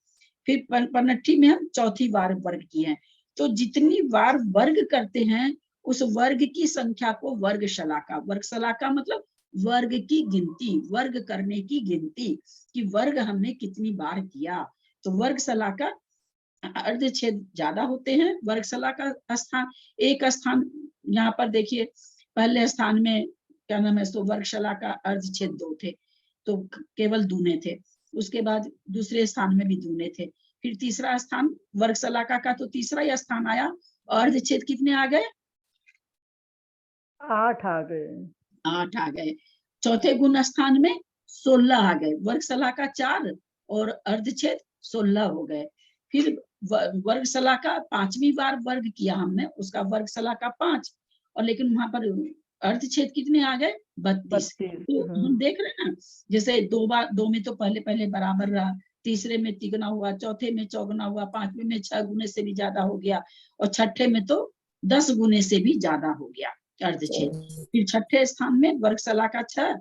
फिर 59 में हम चौथी बार वर्ग किए हैं। तो जितनी बार वर्ग करते हैं उस वर्ग की संख्या को वर्ग शलाका मतलब वर्ग की गिनती, वर्ग करने की गिनती, कि वर्ग हमने कितनी बार किया। तो वर्ग शलाका अर्धछेद ज्यादा होते हैं, वर्ग शलाका स्थान, एक स्थान यहाँ पर देखिए, पहले स्थान में क्या नाम है, तो वर्ग शलाका अर्धछेद 2 थे, तो केवल दूने थे। उसके बाद दूसरे स्थान में भी दूने थे। फिर तीसरा स्थान वर्ग शलाका का तो तीसरा ही स्थान आया, और अर्धछेद कितने आ गए, 8 आ गए। 8 आ गए। चौथे गुण स्थान में 16 आ गए, वर्ग शलाका 4 और अर्धछेद 16 हो गए। फिर वर्ग शलाका 5वीं बार वर्ग किया हमने, उसका वर्ग शलाका 5, और लेकिन वहां पर अर्धछेद कितने आ गए, 32। तो हम देख रहे हैं ना, जैसे 2 में तो पहले बराबर रहा, तीसरे में तिगुना हुआ, चौथे में चौगुना हुआ, 5वें में 6 गुने से भी ज्यादा हो गया, और छठे में तो 10 गुने से भी ज्यादा हो गया अर्धछेद। फिर छठे स्थान में वर्ग शलाका 6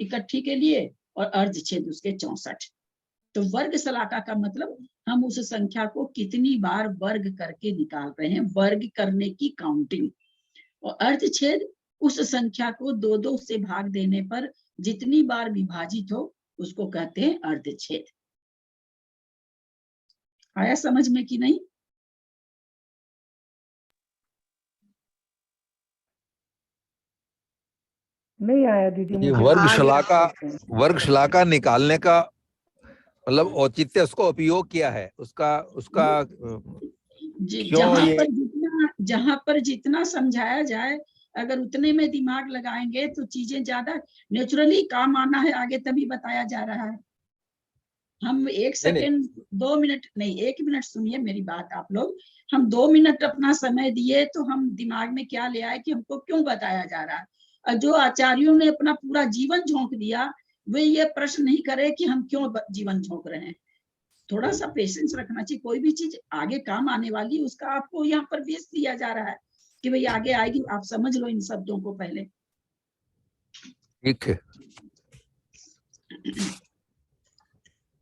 इकट्ठी के लिए, और अर्धछेद उसके 64। तो वर्ग शलाका का मतलब हम उस संख्या को कितनी बार वर्ग करके निकाल रहे हैं, वर्ग करने की काउंटिंग। और अर्धछेद उस संख्या को 2-2 से भाग देने पर जितनी बार विभाजित हो उसको कहते हैं अर्धछेद। आया समझ में कि नहीं? नहीं आया दीदी ये मुझे। वर्गशलाका निकालने का मतलब औचित्य, उसको उपयोग किया है, उसका क्यों जहां पर जितना समझाया जाए, अगर उतने में दिमाग लगाएंगे तो चीजें ज्यादा नेचुरली काम आना है आगे, तभी बताया जा रहा है। हम 1 सेकेंड 2 मिनट नहीं, 1 मिनट सुनिए मेरी बात आप लोग। हम 2 मिनट अपना समय दिए तो हम दिमाग में क्या ले आए कि हमको क्यों बताया जा रहा है। और जो आचार्यों ने अपना पूरा जीवन झोंक दिया, वे ये प्रश्न नहीं करे कि हम क्यों जीवन झोंक रहे हैं। थोड़ा सा पेशेंस रखना चाहिए। कोई भी चीज आगे काम आने वाली है उसका आपको यहाँ पर बेस दिया जा रहा है कि भाई आगे आएगी, आप समझ लो इन शब्दों को पहले। ठीक है।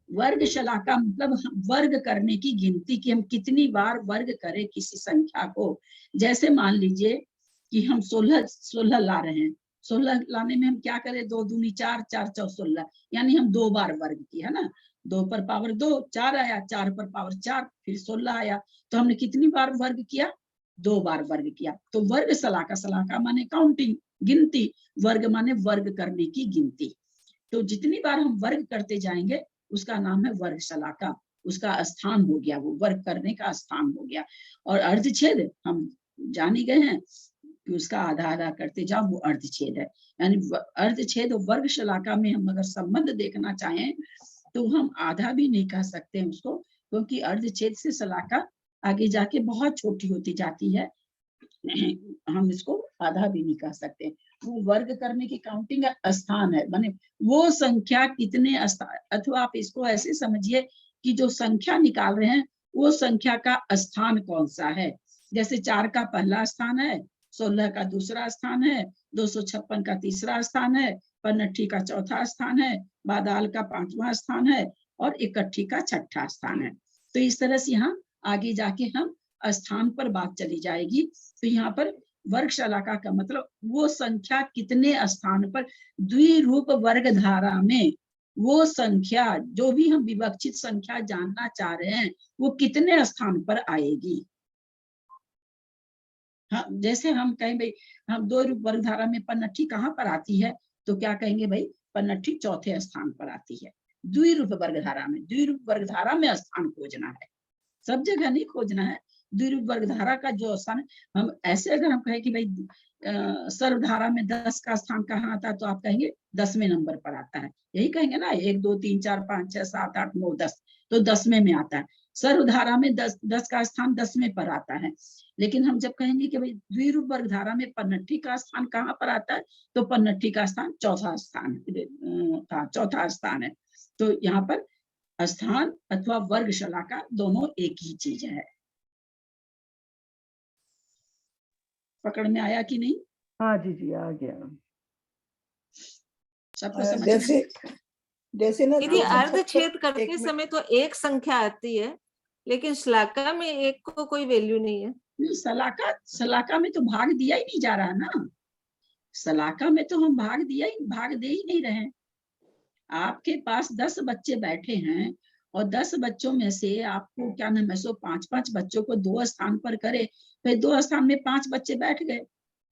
वर्गशलाका मतलब वर्ग करने की गिनती, कि हम कितनी बार वर्ग करें किसी संख्या को। जैसे मान लीजिए कि हम 16 ला रहे हैं, 16 लाने में हम क्या करें, 2 दूनी 4, 4 चौ 16, यानी हम 2 बार वर्ग किया है ना। 2 पर पावर 2, 4 आया, 4 पर पावर 4, फिर 16 आया। तो हमने कितनी बार वर्ग किया, 2 बार वर्ग किया। तो वर्ग शलाका, शलाका माने काउंटिंग, गिनती, वर्ग माने वर्ग करने की गिनती। तो जितनी बार हम वर्ग करते जाएंगे उसका नाम है वर्ग शलाका, उसका स्थान हो गया, वो वर्ग करने का स्थान हो गया। और अर्धछेद हम जान ही गए हैं कि उसका आधा आधा करते जाओ, वो अर्धछेद है। यानी अर्धछेद और वर्ग शलाका में हम अगर संबंध देखना चाहें तो हम आधा भी नहीं कह सकते हैं उसको, क्योंकि अर्धछेद से शलाका आगे जाके बहुत छोटी होती जाती है। हम इसको आधा भी नहीं कह सकते। वो वर्ग करने की काउंटिंग स्थान है, माने वो संख्या कितने अथवा आप इसको ऐसे समझिए कि जो संख्या निकाल रहे हैं वो संख्या का स्थान कौन सा है। जैसे 4 का पहला स्थान है, 16 का दूसरा स्थान है, 256 का तीसरा स्थान है, 59 का चौथा स्थान है, बादाल का 5वां स्थान है और 61 का 6ठा स्थान है। तो इस तरह से यहाँ आगे जाके हम स्थान पर बात चली जाएगी। तो यहाँ पर वर्ग शलाका का मतलब वो संख्या कितने स्थान पर, द्विरूप वर्ग धारा में वो संख्या, जो भी हम विवक्षित संख्या जानना चाह रहे हैं, वो कितने स्थान पर आएगी। हाँ, जैसे हम कहें भाई हम 2 रूप वर्ग धारा में पन्नठी कहाँ पर आती है, तो क्या कहेंगे भाई पन्नठी चौथे स्थान पर आती है। द्विरूप वर्ग धारा में, द्विरूप वर्ग धारा में स्थान खोजना है, सब जगह नहीं खोजना है। द्विरूप वर्ग धारा का जो स्थान, हम ऐसे अगर हम कहें कि भाई सर्वधारा में 10 का स्थान कहाँ आता है, तो आप कहेंगे 10वें नंबर पर आता है। यही कहेंगे ना, 1 2 3 4 5 6 7 8 9 10, तो 10वें में आता है। सर्वधारा में 10 का स्थान 10वें पर आता है। लेकिन हम जब कहेंगे कि भाई द्विरूप वर्ग धारा में पन्नठी का स्थान कहाँ पर आता है, तो पन्नठी का स्थान चौथा स्थान है। तो यहाँ पर स्थान अथवा वर्ग शलाका दोनों एक ही चीज है। पकड़ में आया कि नहीं? हाँ जी आ गया। सबको समझ में? जैसे ना दीदी अर्धछेद करते समय तो एक संख्या आती है, लेकिन शलाका में एक को कोई वैल्यू नहीं है। नहीं, शलाका में तो भाग दिया ही नहीं जा रहा ना। शलाका में तो हम भाग दे ही नहीं रहे। आपके पास 10 बच्चे बैठे हैं और 10 बच्चों में से आपको क्या नाम है, 5-5 बच्चों को 2 स्थान पर करे, फिर 2 स्थान में 5 बच्चे बैठ गए,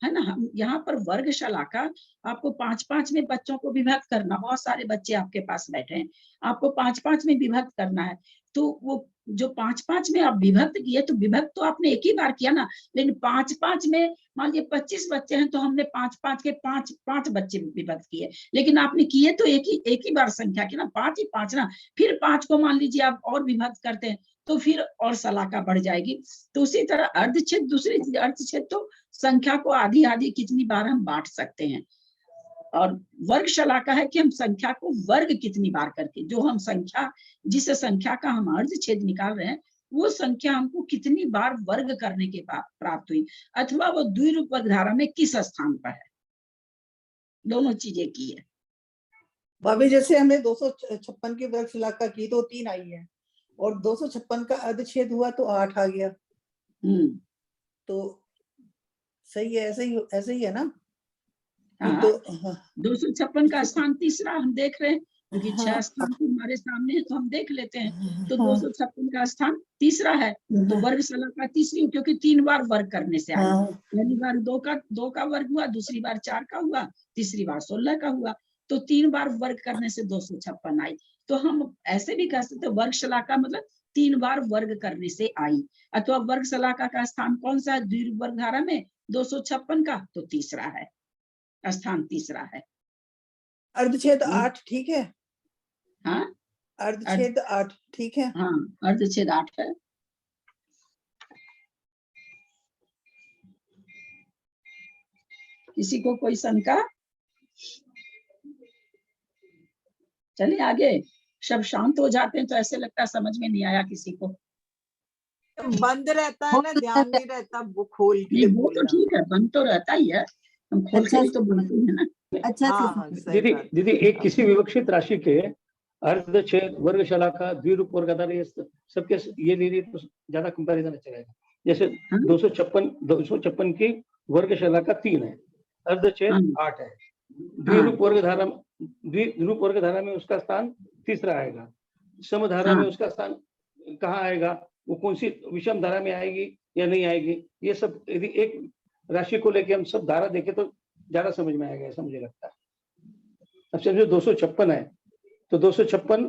है ना। हम यहाँ पर वर्ग शलाका आपको 5-5 में बच्चों को विभक्त करना, बहुत सारे बच्चे आपके पास बैठे हैं, आपको 5-5 में विभक्त करना है। तो वो जो 5-5 में आप विभक्त किए, तो विभक्त तो आपने एक ही बार किया ना, लेकिन 5-5 में मान लीजिए 25 बच्चे हैं तो हमने 5-5 के 5 बच्चे विभक्त किए, लेकिन आपने किए तो एक ही बार संख्या की ना, 5 ही 5 ना। फिर 5 को मान लीजिए आप और विभक्त करते हैं तो फिर और शलाका बढ़ जाएगी। तो उसी तरह अर्धछेद दूसरी चीज, अर्धछेद तो संख्या को आधी आधी कितनी बार हम बांट सकते हैं। और वर्ग शलाका है कि हम संख्या को वर्ग कितनी बार करके, जो हम संख्या, जिस संख्या का हम अर्धछेद निकाल रहे हैं, वो संख्या हमको कितनी बार वर्ग करने के बाद प्राप्त हुई, अथवा वो द्विरूप वर्ग धारा में किस स्थान पर है। दोनों चीजें की है। भाभी जैसे हमने 256 की वर्ग शलाका की तो 3 आई है, और 256 का अर्धछेद हुआ तो 8 आ गया। तो सही है, ऐसे ही है ना। हाँ, तो हाँ, 256 का स्थान तीसरा हम देख रहे हैं, क्योंकि 6 हाँ, स्थान तो हमारे सामने है, तो हम देख लेते हैं। तो हाँ, 256 का स्थान तीसरा है, तो वर्ग शलाका तीसरी, क्योंकि 3 बार वर्ग करने से आई। हाँ, पहली बार 2 का वर्ग हुआ, दूसरी बार 4 का हुआ, तीसरी बार 16 का हुआ, तो 3 बार वर्ग करने से 256 आई। तो हम ऐसे भी कह सकते हैं वर्ग शलाका मतलब 3 बार वर्ग करने से आई। अथवा वर्ग शलाका का स्थान कौन सा है द्विरूप वर्ग धारा में? 256 का, तो तीसरा है, स्थान तीसरा है। अर्धछेद 8 ठीक है, हाँ, अर्धछेद 8 ठीक है। हाँ, अर्धछेद 8 है। किसी को कोई शंका? चलिए आगे। सब शांत हो जाते हैं तो ऐसे लगता है समझ में नहीं आया किसी को। बंद रहता है ना, ध्यान नहीं रहता वो खोल के नहीं, वो तो बोलना। ठीक है, बंद तो रहता ही है, हम खोल के भी तो बोलते हैं ना। अच्छा हाँ से हाँ सही दीदी बात। दीदी एक किसी विवक्षित राशि के अर्धछेद वर्ग शलाका द्विरूप वर्ग आधार ये सबके ये दीदी तो ज्यादा कंपैरिजन अच्छा रहेगा। जैसे हाँ? 256 की वर्ग शलाका 3 है, अर्धछेद हाँ। 8 है। द्विरूप वर्ग धारा में उसका स्थान तीसरा आएगा। समधारा में हाँ। उसका स्थान कहाँ आएगा, वो कौन सी विषम धारा में आएगी या नहीं आएगी, ये सब यदि एक राशि को लेके हम सब धारा देखें तो ज्यादा समझ में आएगा, ऐसा मुझे लगता है। अब समझो 256 है, तो 256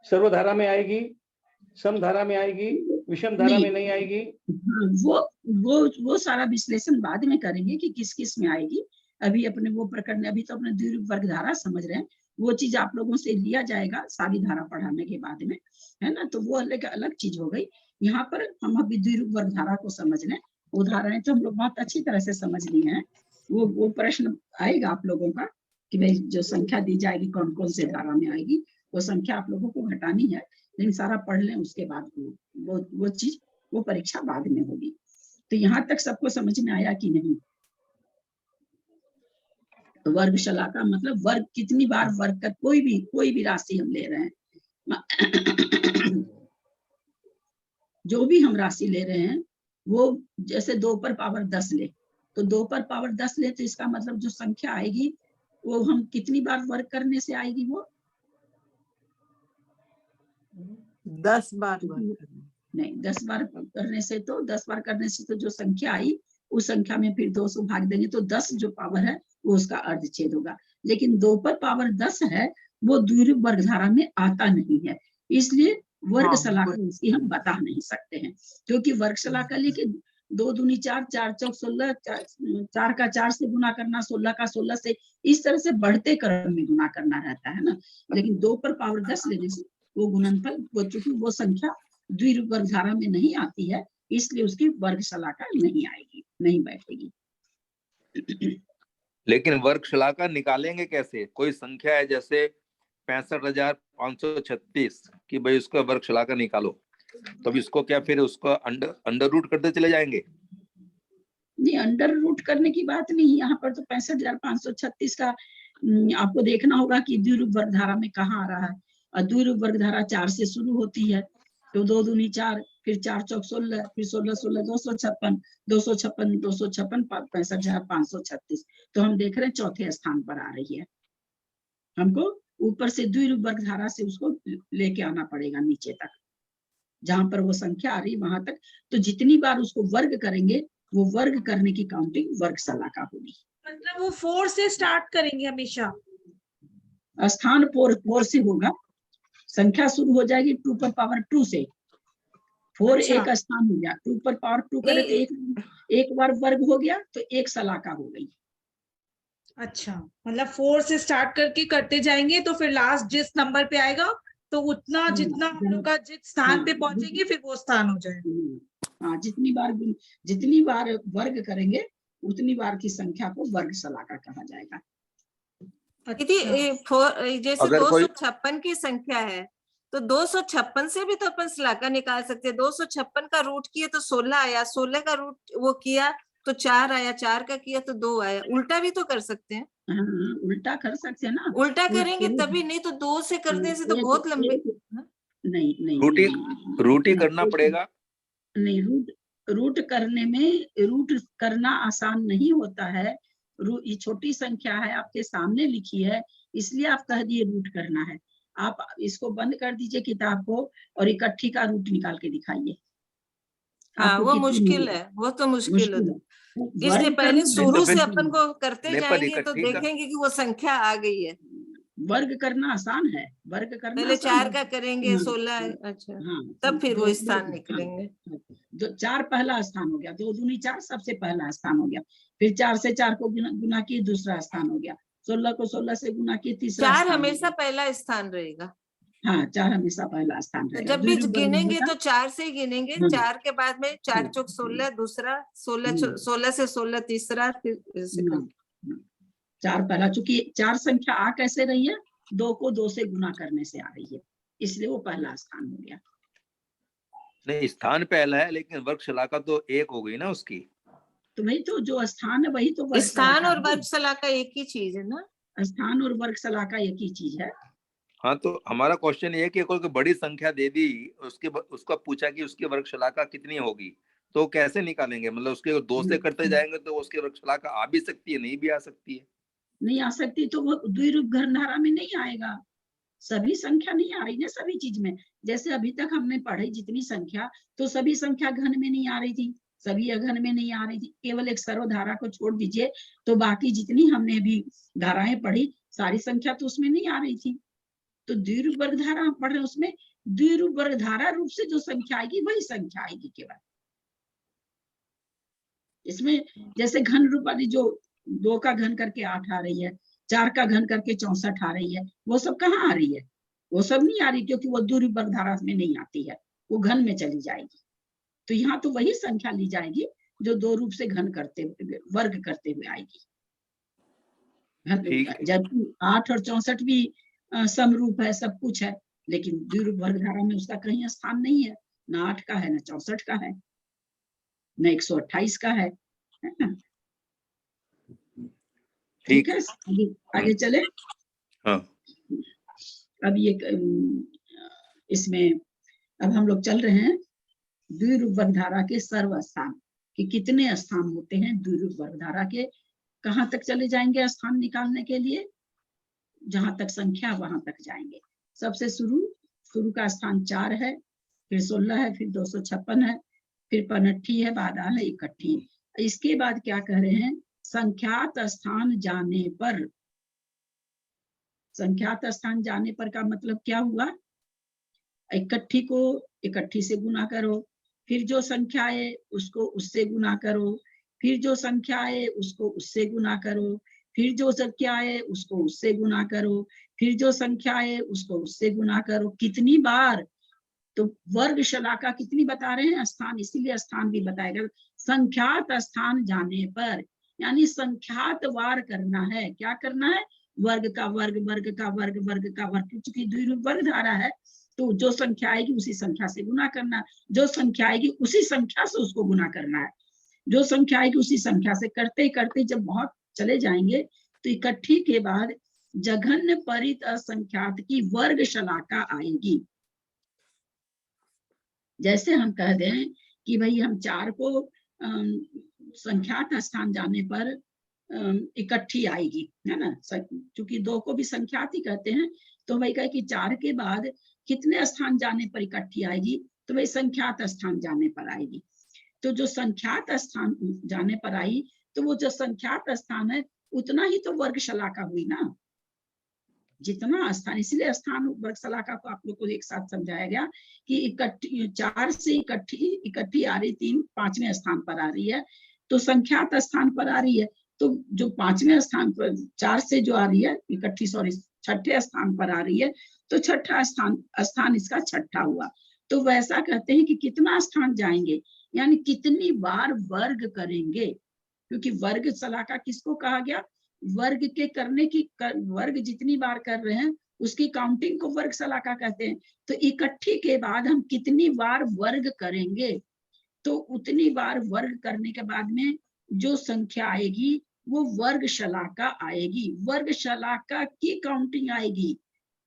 सर्वधारा में आएगी, समधारा में आएगी, विषम धारा में नहीं आएगी। हाँ, वो सारा विश्लेषण बाद में करेंगे कि किस किस में आएगी। अभी अपने वो प्रकरण, अभी तो अपने द्विरूप वर्ग धारा समझ रहे हैं, वो चीज आप लोगों से लिया जाएगा सारी धारा पढ़ाने के बाद में, है ना। तो वो अलग चीज हो गई। यहाँ पर हम अभी द्विरूप वर्ग धारा को समझ लें। उदाहरण तो हम लोग बहुत अच्छी तरह से समझ लिए हैं। वो प्रश्न आएगा आप लोगों का कि भाई जो संख्या दी जाएगी कौन कौन से धारा में आएगी, वो संख्या आप लोगों को घटानी है, लेकिन सारा पढ़ लें उसके बाद वो चीज, वो परीक्षा बाद में होगी। तो यहाँ तक सबको समझ में आया कि नहीं? तो वर्ग शलाका मतलब वर्ग, कितनी बार वर्ग कर, कोई भी राशि हम ले रहे हैं, जो भी हम राशि ले रहे हैं, वो जैसे 2 पर पावर 10 ले, तो 2 पर पावर 10 ले, तो इसका मतलब जो संख्या आएगी वो हम कितनी बार वर्ग करने से आएगी? वो 10 बार वर्ग करना। नहीं, 10 बार करने से तो 10 बार करने से तो जो संख्या आई उस संख्या में फिर 2 से भाग देंगे, तो 10 जो पावर है वो उसका अर्धछेद होगा। लेकिन 2 पर पावर 10 है, वो द्विरूप वर्ग धारा में आता नहीं है, इसलिए वर्ग शलाका इसकी हम बता नहीं सकते हैं। क्योंकि वर्ग शलाका लेके 2 दूनी 4, 4 चौक 16, 4 का 4 से गुना करना, 16 का 16 से, इस तरह से बढ़ते क्रम में गुना करना रहता है ना। लेकिन 2 पर पावर 10 लेने से वो गुणनफल, वो चूंकि वो संख्या द्विरूप वर्ग धारा में नहीं आती है, इसलिए उसकी वर्ग शलाका नहीं आएगी, नहीं बैठेगी। लेकिन वर्ग शलाका निकालेंगे कैसे? कोई संख्या है जैसे 65,536 कि भाई उसका वर्ग शलाका निकालो, तो इसको क्या फिर उसको अंडर रूट करते चले जाएंगे? नहीं, अंडर रूट करने की बात नहीं। यहाँ पर तो 65,536 का आपको देखना होगा कि द्विरूप वर्ग धारा में कहाँ आ रहा है। और द्विरूप वर्ग धारा 4 से शुरू होती है, तो 2 दूनी 4, फिर 4 चौक 16, फिर 16 16 256, 256 256 65,536। तो हम देख रहे हैं चौथे स्थान पर आ रही है। हमको ऊपर से द्विरूप वर्ग धारा से उसको लेके आना पड़ेगा नीचे तक, जहां पर वो संख्या आ रही वहां तक। तो जितनी बार उसको वर्ग करेंगे, वो वर्ग करने की काउंटिंग वर्ग शलाका होगी। मतलब वो 4 से स्टार्ट करेंगे हमेशा? स्थान 4 से होगा, संख्या शुरू हो जाएगी 2 पर पावर 2 से। 4 अच्छा। एक स्थान हो गया, 2 पर पावर 2 करे तो एक बार वर्ग हो गया, तो एक शलाका हो गई। अच्छा, मतलब 4 से स्टार्ट करके करते जाएंगे, तो फिर लास्ट जिस नंबर पे आएगा तो उतना जितना हम लोग का जिस स्थान पे पहुंचेंगे फिर वो स्थान हो जाएगा। हाँ, जितनी बार वर्ग करेंगे उतनी बार की संख्या को वर्ग शलाका कहा जाएगा। दीदी जैसे अगर कोई- 256 की संख्या है, तो 256 से भी तो अपन शलाका निकाल सकते हैं। 256 का रूट किया तो 16 आया, 16 का रूट वो किया तो 4 आया, 4 का किया तो 2 आया। उल्टा भी तो कर सकते हैं। हाँ, उल्टा कर सकते हैं ना। उल्टा करेंगे तभी, नहीं तो 2 से करने से तो बहुत लंबे। नहीं रूटी करना पड़ेगा। नहीं, रूट करने में, रूट करना आसान नहीं होता है। ये छोटी संख्या है, आपके सामने लिखी है, इसलिए आप कह दिए रूट करना है। आप इसको बंद कर दीजिए किताब को और इकट्ठी का रूट निकाल के दिखाइए। हाँ आपको वो कितनी मुश्किल मिलेगी? है, वो तो मुश्किल मुश्किल है। है। इसलिए वर्ग पहले करना शुरू बहुत से आसान अपन है। को करते नहीं, पर जाएंगे तो इकट्ठी का देखेंगे कि वो संख्या आ गई है। वर्ग करना आसान है, वर्ग करना पहले आसान 4 है। का करेंगे, हाँ, 16 अच्छा, हाँ, तब फिर वो दो स्थान हाँ, निकलेंगे। जो 4 पहला स्थान हो गया, 2 दूनी 4 सबसे पहला स्थान हो गया, फिर 4 से 4 को गुना किए दूसरा स्थान हो गया, 16 को 16 से गुना किए तीसरा 4 स्थान हो हमेशा गया। पहला स्थान रहेगा। हाँ, 4 हमेशा पहला स्थान तो रहेगा। जब भी द्विरूप वर्ग गिनेंगे होगा। तो 4 से ही गिनेंगे। हाँ, 4 के बाद में 4 हाँ, चौक 16 दूसरा, 16 हम्म, 16 से 16 तीसरा, फिर ऐसे हाँ, करके। 4 पहला, चूंकि 4 संख्या आ कैसे रही है, 2 को 2 से गुना करने से आ रही है, इसलिए वो पहला स्थान हो गया। नहीं, स्थान पहला है लेकिन वर्गशलाका तो एक हो गई ना उसकी। तो वही तो जो स्थान है वही तो वर्ग स्थान और है। वर्गशला का एक ही चीज है ना। स्थान और वर्गशला का एक ही चीज है। हाँ, तो हमारा क्वेश्चन ये है कि कोई बड़ी संख्या दे दी, उसका पूछा कि उसकी वर्गशलाका कितनी होगी, तो कैसे निकालेंगे? मतलब उसके 2 से करते जाएंगे तो उसकी वर्गशलाका आ भी सकती है, नहीं भी आ सकती है। नहीं आ सकती तो वो द्विरूप घनधारा में नहीं आएगा। सभी संख्या नहीं आ रही ना सभी चीज में। जैसे अभी तक हमने पढ़ी जितनी संख्या, तो सभी संख्या घन में नहीं आ रही थी, सभी अघन में नहीं आ रही थी। केवल एक सर्वधारा को छोड़ दीजिए तो बाकी जितनी हमने अभी धाराएं पढ़ी, सारी संख्या तो उसमें नहीं आ रही थी। तो द्विरूप वर्गधारा हम पढ़ रहे हैं, उसमें द्विरूप वर्गधारा रूप से जो संख्या आएगी वही संख्या आएगी केवल। इसमें जैसे घन रूप वाली जो 2 का घन करके 8 आ रही है, 4 का घन करके 64 आ रही है, वो सब कहाँ आ रही है? वो सब नहीं आ रही, क्योंकि वो द्विरूप वर्गधारा में नहीं आती है, वो घन में चली जाएगी। तो यहाँ तो वही संख्या ली जाएगी जो 2 रूप से घन करते हुए वर्ग करते हुए आएगी। ठीक है। जबकि 8 और 64 भी समरूप है, सब कुछ है, लेकिन द्विरूप वर्गधारा में उसका कहीं स्थान नहीं है, ना 8 का है, ना 64 का है, न 128 का है ना? ठीक है, आगे चले। हाँ, अब ये इसमें अब हम लोग चल रहे हैं द्विरूप वर्गधारा के सर्व स्थान, कि कितने स्थान होते हैं द्विरूप वर्गधारा के। कहाँ तक चले जाएंगे स्थान निकालने के लिए? जहां तक संख्या वहां तक जाएंगे। सबसे शुरू का स्थान 4 है, फिर 16 है, फिर 256 है, फिर 59 है, बादाल है, इकट्ठी। इसके बाद क्या कह रहे हैं? संख्यात स्थान जाने पर। संख्यात स्थान जाने पर का मतलब क्या हुआ? इकट्ठी को इकट्ठी से गुना करो, फिर जो संख्या है उसको उससे गुना करो, फिर जो संख्या है उसको उससे गुना करो, फिर जो संख्या है उसको उससे गुना करो, फिर जो संख्या है उसको उससे गुना करो। कितनी बार? तो वर्गशलाका कितनी बता रहे हैं? स्थान, इसीलिए स्थान भी बताएगा। संख्यात स्थान जाने पर, यानी संख्यात वार करना है। क्या करना है? वर्ग का वर्ग, वर्ग का वर्ग, वर्ग का वर्ग। चूंकि द्विरूप वर्गधारा है तो जो संख्या आएगी उसी संख्या से गुना करना, जो संख्या आएगी उसी संख्या से उसको गुना करना है, जो संख्या आएगी उसी संख्या से। करते करते जब बहुत चले जाएंगे तो इकट्ठी के बाद जघन्य परित असंख्यात की वर्गशलाका आएगी। जैसे हम कह दें कि भाई हम 4 को संख्यात स्थान जाने पर इकट्ठी आएगी, है ना? क्योंकि 2 को भी संख्यात ही कहते हैं, तो भाई कहे कि 4 के बाद कितने स्थान जाने पर इकट्ठी आएगी? तो भाई संख्यात स्थान जाने पर आएगी। तो जो संख्यात स्थान जाने पर आई, तो वो जो संख्यात स्थान है उतना ही तो वर्गशलाका हुई ना, जितना स्थान। इसलिए स्थान वर्गशलाका को आप लोग को एक साथ समझाया गया कि इकट्ठी 4 से इकट्ठी आ रही, 3 5वें स्थान पर आ रही है, तो संख्यात स्थान पर आ रही है। तो जो 5वें स्थान पर 4 से जो आ रही है इकट्ठी, सॉरी 6ठे स्थान पर आ रही है, तो 6ठा स्थान इसका 6ठा हुआ। तो वैसा कहते हैं कि कितना स्थान जाएंगे, यानी कितनी बार वर्ग करेंगे। क्योंकि वर्गशलाका किसको कहा गया? वर्ग के करने की वर्ग जितनी बार कर रहे हैं उसकी काउंटिंग को वर्गशलाका कहते हैं। तो इकट्ठी के बाद हम कितनी बार वर्ग करेंगे, तो उतनी बार वर्ग करने के बाद में जो संख्या आएगी वो वर्गशलाका आएगी। वर्गशलाका की काउंटिंग आएगी,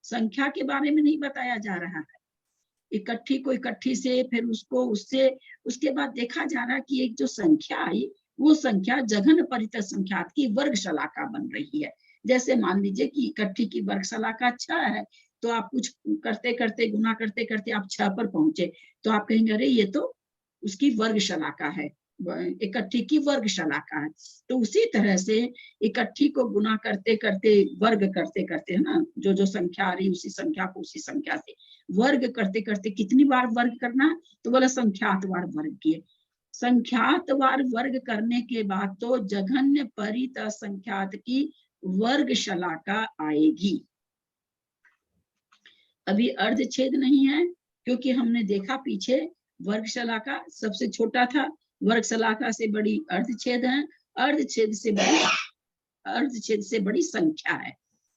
संख्या के बारे में नहीं बताया जा रहा है। इकट्ठी को इकट्ठी से, फिर उसको उससे, उसके बाद देखा जा रहा है कि एक जो संख्या आई वो संख्या जघन परित संख्यात की वर्ग शलाका बन रही है। जैसे मान लीजिए कि इकट्ठी की वर्ग शलाका 6 है, तो आप कुछ करते करते गुना करते करते आप 6 पर पहुंचे, तो आप कहेंगे अरे ये तो उसकी वर्ग शलाका है, इकट्ठी की वर्ग शलाका है। तो उसी तरह से इकट्ठी को गुना करते करते वर्ग करते करते, है ना, जो जो संख्या आ रही उसी संख्या को उसी संख्या से वर्ग करते करते कितनी बार वर्ग करना है, तो बोला संख्यातवार वर्ग किए। संख्यातवार वर्ग करने के बाद तो जघन्य परित संख्यात की वर्ग शलाका आएगी। अभी अर्धछेद नहीं है, क्योंकि हमने देखा पीछे वर्ग शलाका सबसे छोटा था, वर्ग शलाका से बड़ी अर्धछेद है, अर्धछेद से बड़ी संख्या है।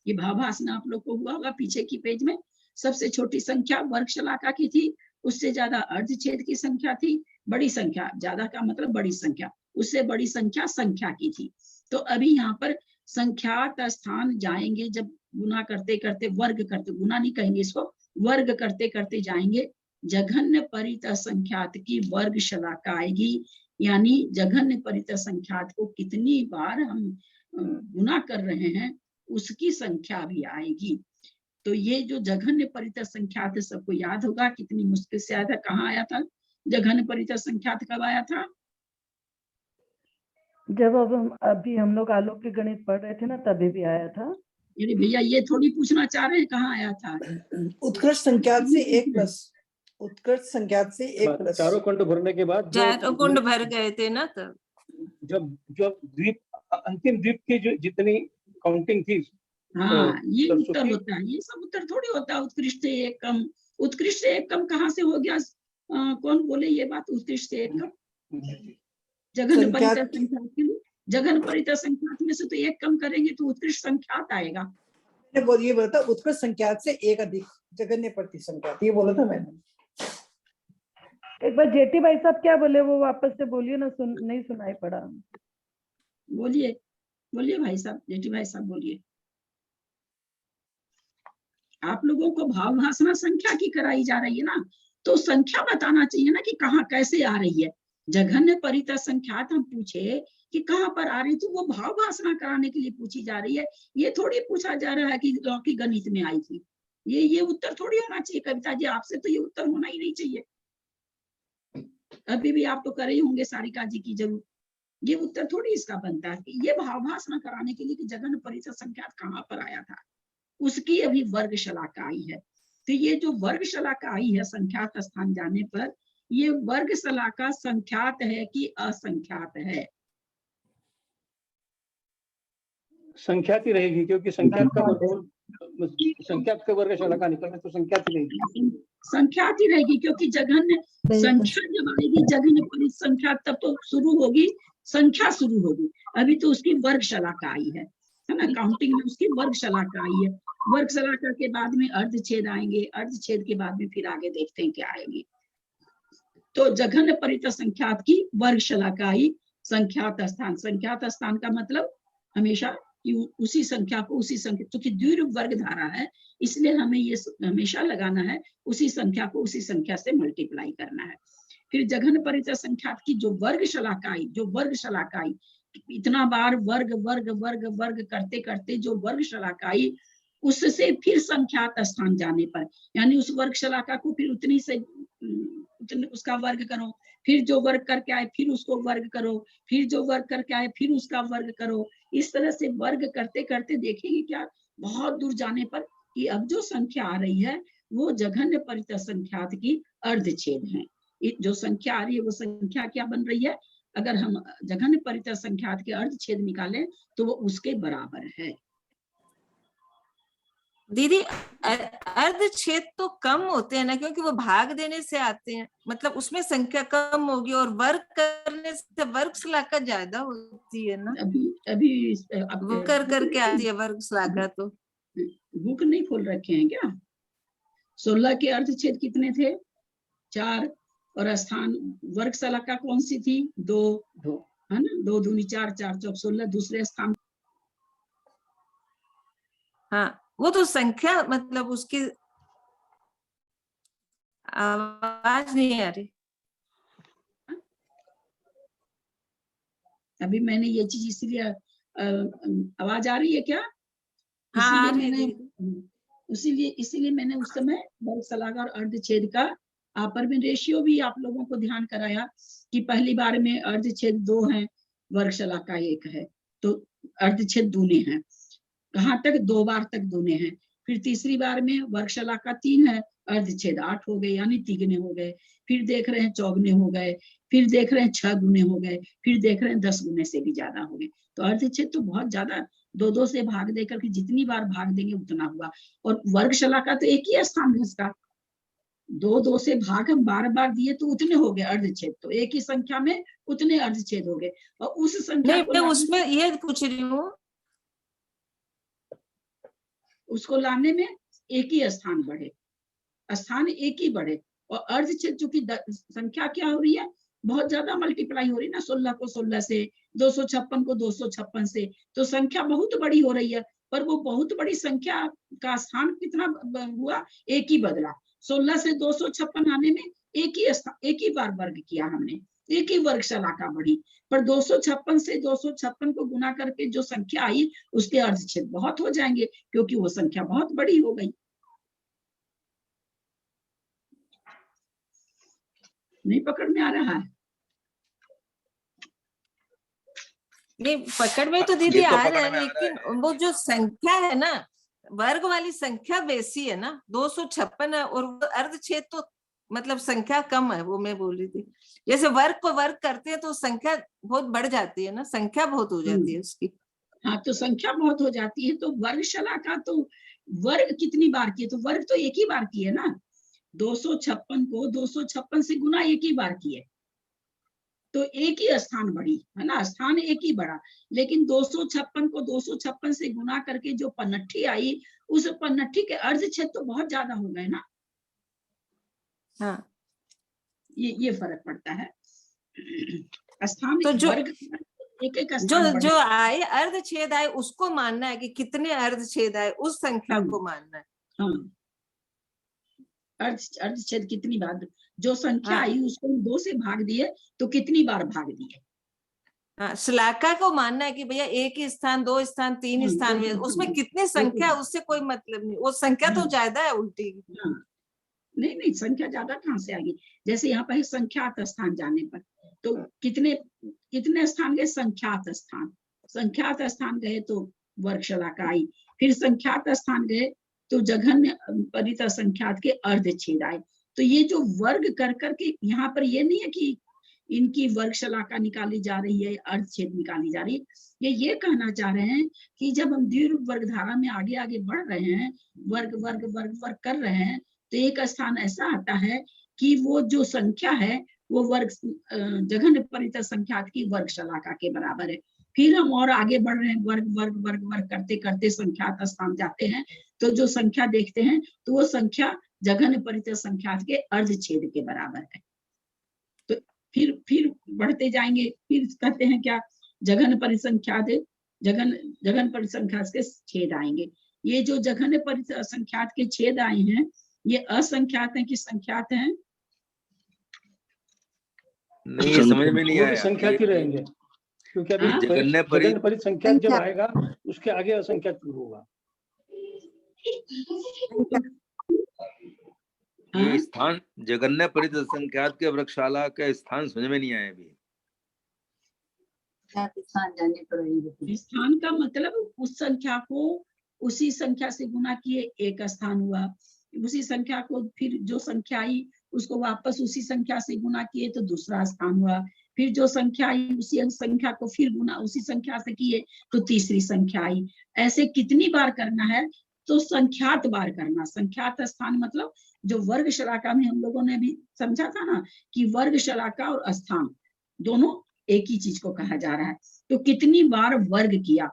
ये भावासन आप लोग को हुआ होगा पीछे की पेज में, सबसे छोटी संख्या वर्ग शलाका की थी, उससे ज्यादा अर्धछेद की संख्या थी, बड़ी संख्या, ज्यादा का मतलब बड़ी संख्या, उससे बड़ी संख्या संख्या की थी। तो अभी यहाँ पर संख्यात स्थान जाएंगे, जब गुना करते करते वर्ग करते, गुना नहीं कहेंगे इसको, वर्ग करते करते जाएंगे, जघन्य परित संख्यात की वर्ग शलाका आएगी। यानी जघन्य परित संख्यात को कितनी बार हम गुना कर रहे हैं उसकी संख्या भी आएगी। तो ये जो जघन्य परित संख्यात है सबको याद होगा, कितनी मुश्किल से आया था, कहाँ आया था जघन्य परित संख्यात, कब आया था? जब अभी हम लोग आलोक के गणित पढ़ रहे थे ना, तभी भी आया था। अरे भैया ये थोड़ी पूछना चाह रहे हैं कहाँ आया था। उत्कृष्ट संख्यात से 1 प्लस, उत्कृष्ट संख्यात से 1 प्लस। चारों कुंड भरने के बाद चारों कुंड भर गए थे ना, तब जब द्वीप, अंतिम द्वीप की जो जितनी काउंटिंग थी, हाँ ये सरस्वती- उत्तर होता है, ये सब उत्तर थोड़ी होता है। उत्कृष्ट से एक कम, उत्कृष्ट से एक कम कहाँ से हो गया? कौन बोले ये बात, उत्कृष्ट से एक कम? जघन परित संख्यात के लिए, जघन परित संख्यात में से तो एक कम करेंगे तो उत्कृष्ट संख्यात आएगा। ये बोला था उत्कृष्ट संख्यात से 1 अधिक जघन्य परित संख्यात, ये बोला था मैंने। एक बार जेटी भाई साहब क्या बोले वो वापस से बोलिए ना, नहीं सुनाई पड़ा। बोलिए बोलिए भाई साहब, जेठी भाई साहब बोलिए। आप लोगों को भाव भाषणा संख्या की कराई जा रही है ना, तो संख्या बताना चाहिए ना कि कहाँ कैसे आ रही है। जघन्य परित संख्यात हम पूछे कि कहाँ पर आ रही, तो वो भाव भाषणा कराने के लिए पूछी जा रही है। ये थोड़ी पूछा जा रहा है कि लौकी गणित में आई थी। ये उत्तर थोड़ी होना चाहिए कविता जी, आपसे तो ये उत्तर होना ही नहीं चाहिए। अभी भी आप तो करे ही होंगे सारिका जी की जरूर, ये उत्तर थोड़ी इसका बनता है कि ये भाव भाषणा कराने के लिए कि जघन्य परित संख्यात कहाँ पर आया था, उसकी अभी वर्ग शलाका आई है। तो ये जो वर्ग शलाका आई है संख्यात स्थान जाने पर, ये वर्ग शलाका संख्यात है कि असंख्यात है? संख्यात ही रहेगी, क्योंकि संख्यात का वर्ग शलाका निकल है तो संख्यात ही रहेगी। संख्यात ही रहेगी, क्योंकि जघन्य संख्या जब आएगी, जघन्य परित संख्यात, तब तो शुरू होगी संख्या शुरू होगी। अभी तो उसकी वर्ग शलाका आई है ना, काउंटिंग में उसकी वर्ग शलाका आई है। वर्ग शलाका के बाद में अर्धछेद आएंगे, अर्धछेद के बाद में फिर आगे देखते हैं क्या आएगी। तो जघन्य परित संख्यात की वर्ग शलाका आई। संख्यात स्थान, संख्यात स्थान का मतलब हमेशा कि उसी संख्या को उसी संख्या, क्योंकि द्विरूप वर्ग धारा है इसलिए हमें ये हमेशा लगाना है उसी संख्या को उसी संख्या से मल्टीप्लाई करना है। फिर जघन्य परित संख्यात की जो वर्ग शलाका आई, जो वर्ग शलाका आई, इतना बार वर्ग वर्ग वर्ग वर्ग करते करते जो वर्ग शलाका आई, उससे फिर संख्यात स्थान जाने पर, यानी उस वर्ग शलाका को फिर उतनी से उसका वर्ग करो, फिर जो वर्ग करके आए फिर उसको वर्ग करो, फिर जो वर्ग करके आए फिर उसका वर्ग करो। इस तरह से वर्ग करते करते देखेंगे क्या बहुत दूर जाने पर कि अब जो संख्या आ रही है वो जघन्य परित संख्यात की अर्धछेद है। जो संख्या आ रही है वो संख्या क्या बन रही है? अगर हम जघन्य परित संख्यात के अर्धछेद निकालें तो वो उसके बराबर है। दीदी अर्धछेद तो कम होते हैं ना, क्योंकि वो भाग देने से आते हैं, मतलब उसमें संख्या कम होगी, और वर्ग करने से वर्ग शलाका ज्यादा होती है ना। अभी वो कर करके आती है वर्ग शलाका। तो बुक नहीं खोल रखे हैं क्या? 16 के अर्धछेद कितने थे? 4, और स्थान वर्ग शलाका कौन सी थी? 2 है ना, 2 दूनी 4, 4 चौक 16 दूसरे स्थान। हाँ वो तो संख्या, मतलब उसकी आवाज नहीं आ रही। अभी मैंने ये चीज इसलिए आवाज आ रही है क्या? हाँ, इसीलिए मैंने उस समय वर्ग शलाका और अर्धछेद का आपस में रेशियो भी आप लोगों को ध्यान कराया कि पहली बार में अर्धछेद 2 है, वर्ग शलाका 1 है, तो अर्धछेद दूने हैं। कहाँ तक? 2 बार तक दूने हैं। फिर तीसरी बार में वर्ग शलाका 3 है, अर्धछेद 8 हो गए, यानी तिगुने हो गए। फिर देख रहे हैं चौगुने हो गए, फिर देख रहे हैं 6 गुने हो गए, फिर देख रहे हैं 10 गुने से भी ज्यादा हो गए। तो अर्धछेद तो बहुत ज्यादा, 2-2 से भाग देकर के जितनी बार भाग देंगे उतना हुआ। और वर्ग शलाका तो एक ही स्थान है इसका, 2-2 से भाग हम बार दिए तो उतने हो गए अर्धछेद। तो एक ही संख्या में उतने अर्धछेद हो गए। और उस संख्या नहीं, को मैं उसमें ये पूछ रही हूँ, उसको लाने में एक ही स्थान बढ़े, स्थान एक ही बढ़े। और अर्धछेद चूंकि संख्या क्या हो रही है, बहुत ज्यादा मल्टीप्लाई हो रही है ना, 16 को 16 से, 256 को 256 से, तो संख्या बहुत बड़ी हो रही है। पर वो बहुत बड़ी संख्या का स्थान कितना हुआ? एक ही बदला। 16 से 256 आने में एक ही बार वर्ग किया हमने, एक ही वर्ग शलाका बढ़ी। पर 256 से 256 को गुना करके जो संख्या आई उसके अर्धछेद बहुत हो जाएंगे, क्योंकि वो संख्या बहुत बड़ी हो गई। नहीं पकड़ में आ रहा है? नहीं, पकड़ में तो दीदी आ रहा है, लेकिन वो जो संख्या है ना, वर्ग वाली संख्या वैसी है ना, 256 है, और अर्धछेद तो मतलब संख्या कम है, वो मैं बोल रही थी। जैसे वर्ग को वर्ग करते हैं तो संख्या बहुत बढ़ जाती है ना, संख्या बहुत हो जाती है उसकी। हाँ, तो संख्या बहुत हो जाती है। तो वर्ग शलाका तो वर्ग कितनी बार किए? तो वर्ग तो एक ही बार किए ना, 256 को 256 से गुना एक ही बार किए, तो एक ही स्थान बढ़ी है ना, स्थान एक ही बढ़ा। लेकिन 256 को 256 से गुना करके जो पन्नठी आई, उस पन्नठी के अर्धछेद तो बहुत ज्यादा हो गए ना। हाँ, ये फर्क पड़ता है। स्थान तो जो वर्ग एक स्थान जो आए अर्धछेद आए उसको मानना है कि कितने अर्धछेद आए, उस संख्या को मानना है। हाँ, अर्धछेद कितनी बार, जो संख्या आई उसको 2 से भाग दिए तो कितनी बार भाग दिए। हाँ, शलाका को मानना है कि भैया एक ही स्थान, 2 स्थान, 3 स्थान में, उसमें कितनी संख्या उससे कोई मतलब नहीं, वो संख्या तो ज्यादा है उल्टी। नहीं, संख्या ज्यादा कहाँ से आएगी? जैसे यहाँ पर संख्यात स्थान जाने पर तो कितने स्थान गए? संख्यात स्थान गए तो वर्ग शलाका आई। फिर संख्यात स्थान गए तो जघन्य परित संख्यात के अर्धछेद आए। तो ये जो वर्ग कर करके, यहाँ पर ये नहीं है कि इनकी वर्ग शलाका निकाली जा रही है, अर्धछेद निकाली जा रही है। ये कहना चाह रहे हैं कि जब हम द्विरूप वर्ग धारा में आगे आगे बढ़ रहे हैं, वर्ग वर्ग वर्ग वर्ग कर रहे हैं, तो एक स्थान ऐसा आता है कि वो जो संख्या है वो वर्ग जघन्य परित संख्यात की वर्ग शलाका के बराबर है। फिर हम और आगे बढ़ रहे हैं, वर्ग वर्ग वर्ग वर्ग करते करते संख्यात स्थान जाते हैं, तो जो संख्या देखते हैं तो वो संख्या जघन्य परित संख्यात के अर्धछेद के बराबर है। तो फिर बढ़ते जाएंगे, फिर कहते हैं क्या? जघन्य परिसंख्यात, जघन्य परिसंख्यात के छेद आएंगे। ये जो जघन्य परिसंख्यात के छेद आए हैं, ये असंख्यात हैं कि संख्यात हैं? नहीं, ये समझ में नहीं आया। संख्या की रहेंगे, क्योंकि अभी जघन्य परिसंख्यात जब आएगा उसके आगे असंख्यात शुरू होगा। ये स्थान जघन्य परित संख्यात के वृक्षशाला का स्थान समझ में नहीं आया अभी। स्थान जाने पर स्थान का मतलब उस संख्या को उसी संख्या से गुना किए एक स्थान हुआ, उसी संख्या को फिर जो संख्या आई उसको वापस उसी संख्या से गुना किए तो दूसरा स्थान हुआ, फिर जो संख्या आई उसी संख्या को फिर गुना उसी संख्या से किए तो तीसरी संख्या आई। ऐसे कितनी बार करना है? तो संख्यात बार करना। संख्यात स्थान मतलब जो वर्ग शलाका में हम लोगों ने भी समझा था ना कि वर्ग शलाका और स्थान दोनों एक ही चीज को कहा जा रहा है। तो कितनी बार वर्ग किया?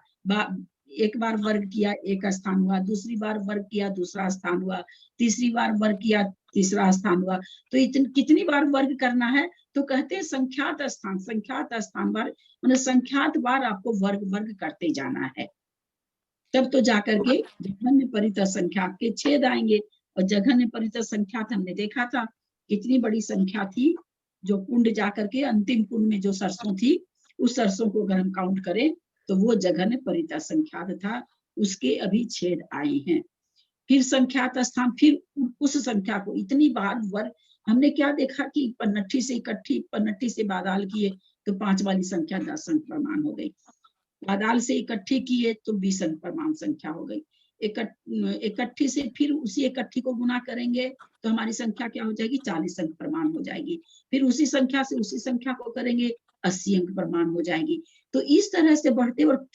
एक बार वर्ग किया एक स्थान हुआ, दूसरी बार वर्ग किया दूसरा स्थान हुआ, तीसरी बार वर्ग किया तीसरा स्थान हुआ। तो कितनी बार वर्ग करना है? तो कहते हैं संख्यात स्थान बार, मतलब संख्यात बार आपको वर्ग वर्ग करते जाना है, तब तो जाकर के जघन्य परित संख्यात के छेद आएंगे। और जघन्य परित संख्यात हमने देखा था कितनी बड़ी संख्या थी, जो कुंड जाकर के अंतिम कुंड में जो सरसों थी उस सरसों को अगर हम काउंट करें तो वो जघन्य परिता संख्यात था, उसके अभी छेद आए हैं। फिर संख्यात स्थान, फिर उस संख्या को इतनी बार वर्ग, हमने क्या देखा कि पन्नठी से इकट्ठी, पन्नठी से बादाल किए तो 5 वाली संख्या 10 अंक प्रमाण हो गई, बादाल से इकट्ठी किए तो 20 अंक प्रमाण संख्या हो गई, इकट्ठी से फिर उसी इकट्ठी को गुना करेंगे तो हमारी संख्या क्या हो जाएगी, 40 अंक प्रमाण हो जाएगी। फिर उसी संख्या से उसी संख्या को करेंगे, 80 अंक प्रमाण हो जाएगी। तो इस तरह से बढ़ते, और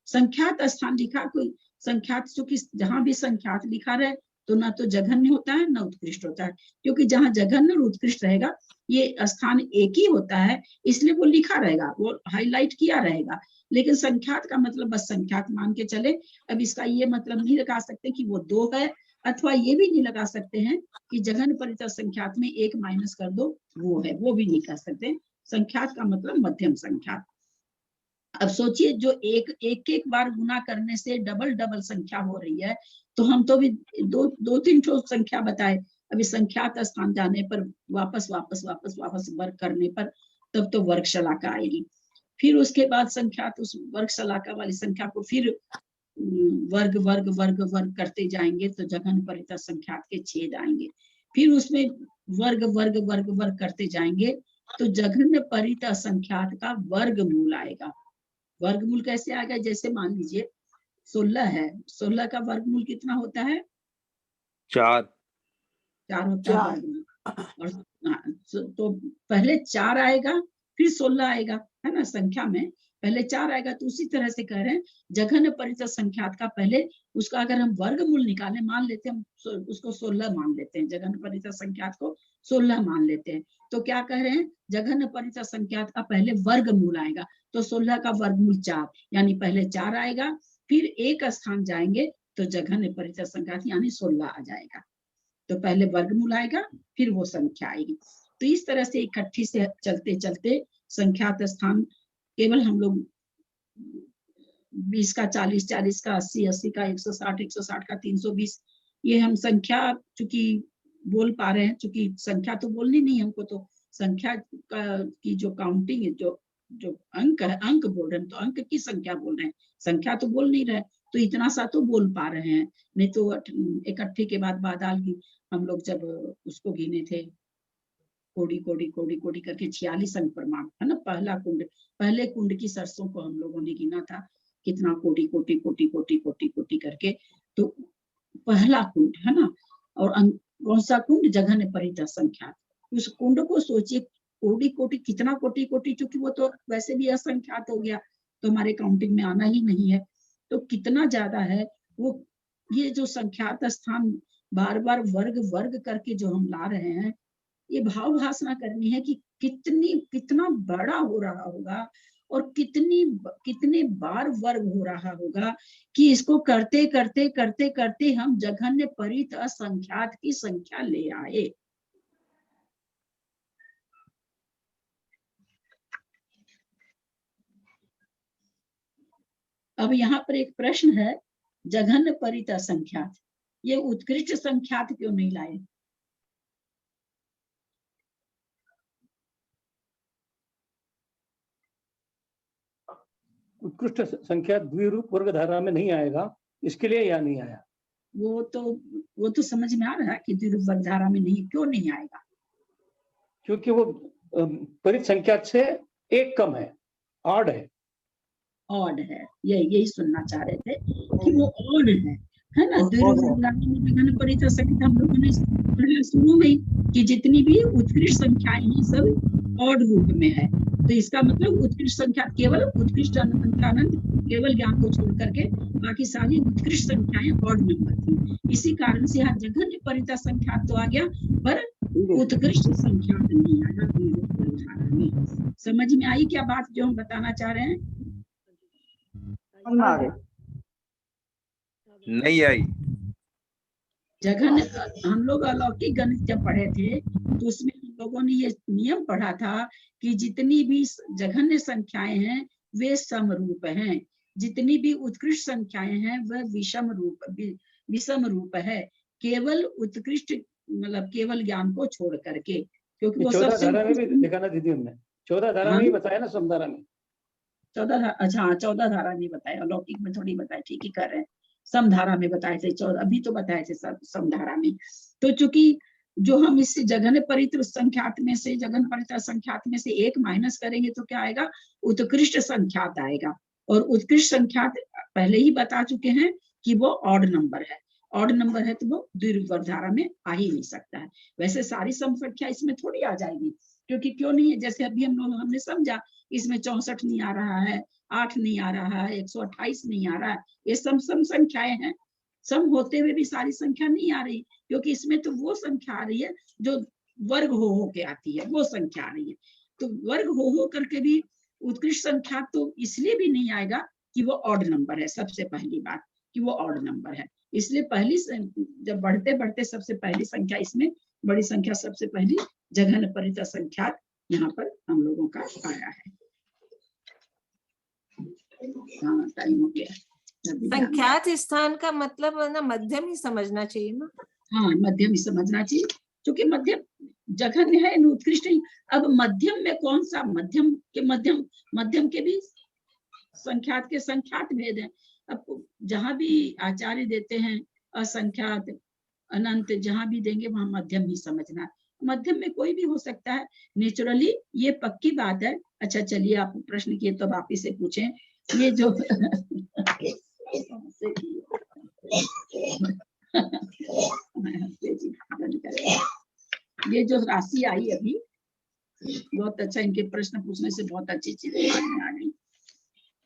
संख्यात स्थान लिखा, कोई संख्यात, चूंकि जहां भी संख्यात लिखा रहे तो ना तो जघन्य होता है ना उत्कृष्ट होता है, क्योंकि जहां जघन्य और उत्कृष्ट रहेगा ये स्थान एक ही होता है, इसलिए वो लिखा रहेगा, वो हाईलाइट किया रहेगा। लेकिन संख्यात का मतलब बस संख्यात मान के चले। अब इसका ये मतलब नहीं लगा सकते कि वो 2 है, अथवा ये भी नहीं लगा सकते हैं कि जघन्य परिता संख्यात में 1 माइनस कर दो वो है, वो भी नहीं कर सकते। संख्यात का मतलब मध्यम संख्या। अब सोचिए, जो एक बार गुना करने से डबल संख्या हो रही है, तो हम तो भी 2-3 संख्या बताए। अभी संख्यात स्थान जाने पर वापस वर्ग करने पर तब तो वर्ग शलाका आएगी। फिर उसके बाद संख्यात, उस वर्ग शलाका वाली संख्या को फिर वर्ग करते जाएंगे तो जघन्य परिता संख्यात के छेद आएंगे। फिर उसमें वर्ग करते जाएंगे तो जघन्य परिता संख्यात का वर्गमूल आएगा। वर्गमूल कैसे आएगा, जैसे मान लीजिए 16 है, 16 का वर्गमूल कितना होता है, 4 होता है वर्गमूल। और तो पहले 4 आएगा फिर 16 आएगा, है ना, संख्या में पहले 4 आएगा। तो उसी तरह से कह रहे हैं जघन्य परिता संख्यात का पहले उसका अगर हम वर्गमूल निकालें, मान लेते हैं हम उसको 16 मान लेते हैं, जघन्य परिता संख्यात को 16 मान लेते हैं, तो क्या कह रहे हैं, जघन्य परिता संख्यात का पहले वर्गमूल आएगा, तो 16 का वर्गमूल 4, यानी पहले 4 आएगा, फिर एक स्थान जाएंगे तो जघन्य परिता संख्यात यानी 16 आ जाएगा। तो पहले वर्गमूल आएगा फिर वो संख्या आएगी। तो इस तरह से इकट्ठी से चलते चलते संख्यात स्थान केवल हम लोग 20 का 40, 40 का 80, 80 का 160, 160 का 320, ये हम संख्या चूंकि बोल पा रहे हैं, चूंकि संख्या तो बोलनी नहीं हमको, तो संख्या की जो काउंटिंग है, जो अंक है, अंक बोल रहे हैं, तो अंक की संख्या बोल रहे हैं, संख्या तो बोल नहीं रहे, तो इतना सा तो बोल पा रहे हैं। नहीं तो इकट्ठे के बाद बादाल की हम लोग जब उसको गिने थे, कोड़ी करके 46 अंक प्रमाण, है ना, पहले कुंड की सरसों को हम लोगों ने गिना था, कितना कोटि करके, तो पहला कुंड, है ना। और कौन सा कुंड, जघन्य परिता संख्या। उस कुंड को सोचिए, कोटि कितना कोटि, चूंकि वो तो वैसे भी असंख्यात हो गया, तो हमारे काउंटिंग में आना ही नहीं है, तो कितना ज्यादा है वो। ये जो संख्यात स्थान बार वर्ग करके जो हम ला रहे हैं, ये भाव भासना करनी है कि कितना बड़ा हो रहा होगा और कितने बार वर्ग हो रहा होगा कि इसको करते हम जघन्य परिता संख्यात की संख्या ले आए। अब यहाँ पर एक प्रश्न है, जघन्य परिता संख्यात, ये उत्कृष्ट संख्यात क्यों नहीं लाए? उत्कृष्ट संख्या द्विरूप वर्ग धारा में नहीं आएगा, इसके लिए या नहीं आया? वो तो समझ में आ रहा है कि द्विरूप वर्ग धारा में नहीं, क्यों नहीं आएगा? क्योंकि वो परित संख्या से 1 कम है, ऑड है। ऑड है, यही सुनना चाह रहे थे कि वो ऑड है ना। द्विरूप वर्ग धारा में जघन्य परिता संख्या हम लोगों ने पढ़ा शुरू में कि जितनी भी उत्कृष्ट संख्याएं हैं सब ऑड रूप में है, तो इसका मतलब उत्कृष्ट संख्या केवल उत्कृष्ट अनंत केवल ज्ञान को छोड़ करके बाकी सारी उत्कृष्ट संख्याएं ऑड नंबर थी। इसी कारण से यहाँ जघन्य परिता संख्या तो आ गया, पर उत्कृष्ट संख्या नहीं आया द्विरूप वर्ग धारा में। समझ में आई क्या बात जो हम बताना चाह रहे हैं? नहीं आई। जघन्य, हम लोग अलौकिक गणित जब पढ़े थे तो उसमें हम लोगों ने ये नियम पढ़ा था कि जितनी भी जघन्य संख्याएं हैं वे समरूप हैं, जितनी भी उत्कृष्ट संख्याएं हैं वह विषम रूप है, केवल उत्कृष्ट मतलब केवल ज्ञान को छोड़ करके, क्योंकि वो 14 सबसे धारा में भी देखा ना दीदी, हमने 14 धारा में ही बताया ना, समधारा में 14 अच्छा हाँ 14 धारा नहीं बताया, अलौकिक में थोड़ी बताया, ठीक ही कर रहे हैं। समधारा में बताए थे 14, अभी तो बताए थे समधारा में। तो चूंकि जो हम इस जघन परित्र संख्यात में से, जघन परित्र संख्यात में से एक माइनस करेंगे तो क्या आएगा, उत्कृष्ट संख्यात आएगा। और उत्कृष्ट संख्यात पहले ही बता चुके हैं कि वो ऑड नंबर है, ऑड नंबर है तो वो द्विरूप धारा में आ ही नहीं सकता है। वैसे सारी सम संख्या इसमें थोड़ी आ जाएगी, क्योंकि क्यों नहीं है, जैसे अभी हमने समझा, इसमें 64 नहीं आ रहा है, 8 नहीं आ रहा है, 128 नहीं आ रहा है, ये सम संख्याएं हैं। सम होते हुए भी सारी संख्या नहीं आ रही, क्योंकि इसमें तो वो संख्या आ रही है जो वर्ग हो के आती है, वो संख्या आ रही है। तो वर्ग हो करके भी उत्कृष्ट संख्या तो इसलिए भी नहीं आएगा कि वो ऑड नंबर है, सबसे पहली बात कि वो ऑड नंबर है। इसलिए पहली जब बढ़ते बढ़ते सबसे पहली संख्या, इसमें बड़ी संख्या सबसे पहली जघन परित संख्या यहाँ पर हम लोगों का आया है। हाँ टाइम हो गया। संख्यात स्थान का मतलब ना मध्यम ही समझना चाहिए ना। हाँ मध्यम ही समझना चाहिए, क्योंकि मध्यम जघन्य है उत्कृष्ट ही। अब मध्यम में कौन सा, मध्यम के भी संख्यात के संख्यात भेद है। अब जहां भी आचार्य देते हैं असंख्यात अनंत, जहां भी देंगे वहां मध्यम ही समझना। मध्यम में कोई भी हो सकता है नेचुरली, ये पक्की बात है। अच्छा चलिए, आप प्रश्न किए तो आप इसे पूछें। ये जो ये जो राशि आई अभी, बहुत अच्छा, इनके प्रश्न पूछने से बहुत अच्छी चीजें आ गई।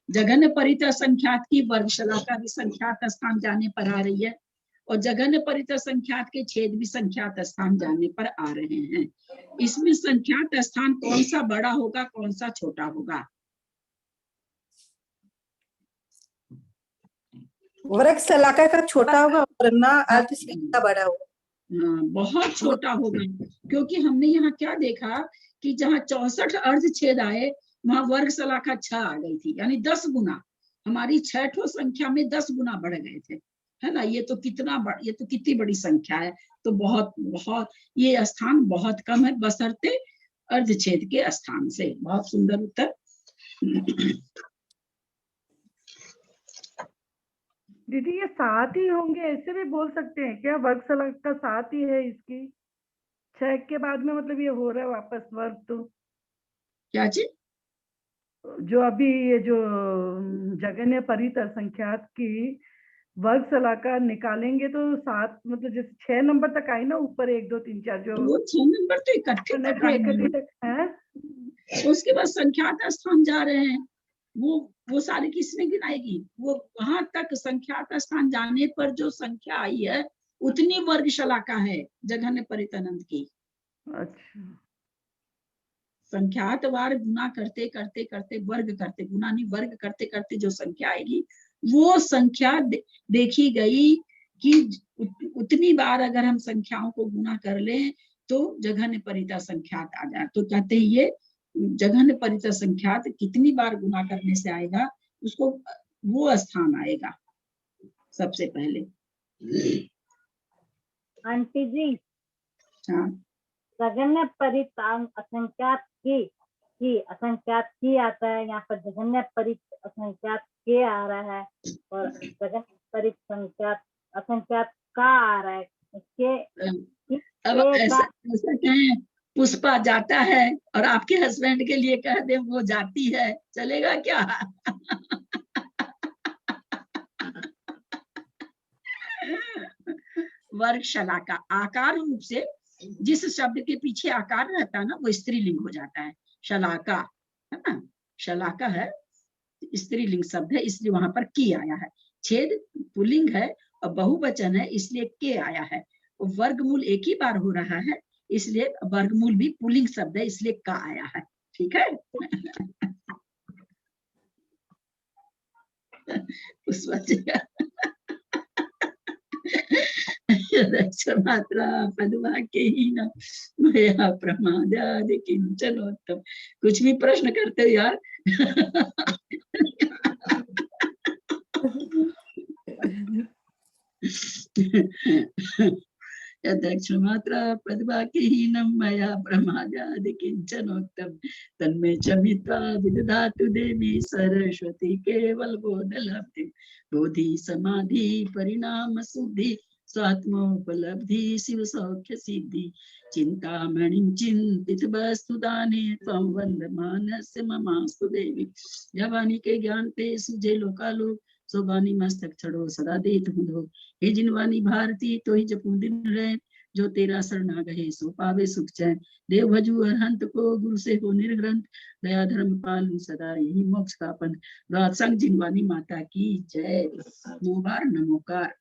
जघन्य परित संख्यात की वर्गशलाका भी संख्यात स्थान जाने पर आ रही है, और जघन्य परित संख्यात के छेद भी संख्यात स्थान जाने पर आ रहे हैं। इसमें संख्यात स्थान कौन सा बड़ा होगा, कौन सा छोटा होगा? वर्गशलाका का छोटा होगा और ना अर्धछेद का बड़ा होगा। हाँ बहुत छोटा होगा, क्योंकि हमने यहाँ क्या देखा कि जहाँ 64 अर्धछेद आए वहां वर्गशलाका 6 आ गई थी, यानी 10 गुना, हमारी 6ठों संख्या में 10 गुना बढ़ गए थे, है ना। ये तो कितनी बड़ी संख्या है। तो बहुत बहुत ये स्थान बहुत कम है, बशर्ते अर्धछेद के स्थान से। बहुत सुंदर उत्तर। दीदी ये 7 ही होंगे, ऐसे भी बोल सकते हैं क्या? वर्गशलाका 7 ही है इसकी, 6 के बाद में मतलब ये हो रहा है वापस वर्ग। तो क्या चीज? जो अभी ये जो जघन्य परित संख्यात की वर्गशलाका निकालेंगे तो 7 मतलब जैसे 6 नंबर तक आई ना, ऊपर 1 2 3 4 जो वो 6 नंबर तो इकट्ठे तक आए, उसके बाद संख्यात स्थान जा रहे हैं, वो सारी किसमें गिनाएगी? वो वहां तक संख्यात स्थान जाने पर जो संख्या आई है उतनी वर्गशलाका है जघन्य परित अनंत की। अच्छा, संख्यात वार गुना करते करते करते वर्ग करते, गुना नहीं वर्ग करते करते जो संख्या आएगी, वो संख्या देखी गई कि उतनी बार अगर हम संख्याओं को गुना कर लें तो जघन्य परित संख्यात आ जाए। तो कहते हैं ये जघन्य परित संख्यात कितनी बार गुना करने से आएगा, उसको वो स्थान आएगा सबसे पहले। आंटी जी, हाँ जघन्य परित असंख्यात की आता है, यहाँ पर जघन्य परित असंख्यात के आ रहा है, और जघन्य परित असंख्यात का आ रहा है के। अब ऐसा कहें पुष्पा जाता है और आपके हस्बैंड के लिए कह दे वो जाती है, चलेगा क्या? वर्गशलाका आकार रूप से जिस शब्द के पीछे आकार रहता है ना वो स्त्रीलिंग हो जाता है। शलाका है ना, शलाका है स्त्रीलिंग शब्द है, इसलिए वहां पर की आया है। छेद पुल्लिंग है और बहुवचन है, इसलिए के आया है। वर्गमूल एक ही बार हो रहा है, इसलिए वर्गमूल भी पुल्लिंग शब्द है, इसलिए का आया है। ठीक है। उस वजह मात्रा पदवाक्य ही न मया प्रमादादि किंचनोत्तम। कुछ भी प्रश्न करते हो यार। यदक्ष मात्रा प्रतिभाकीहीनं मया प्रमादादि किंचनोक्तम् तन्मे च मित्वा विदधातु देवी सरस्वती केवल बोधलब्धि बोधि समाधि परिणाम शुद्धि स्वात्मोपलब्धि शिव सौख्य सिद्धि चिंतामणिं चिंतित वस्तु दाने त्वं वंदमानस्य ममास्तु देवी। जब वाणी के ज्ञान ते सुझे लोकालोक सो वाणी मस्तक छड़ो सदा देत हुंधो। हे जिन वाणी भारती तो ही जपू दिन रहे जो तेरा शरणा गहे सो पावे सुख चैन। देव भजू अरहंत को गुरु से हो निर्ग्रंथ दया धर्म पालू सदा यही मोक्ष का पंथ। रात संग जिनवानी माता की जय। नमोकार नमोकार।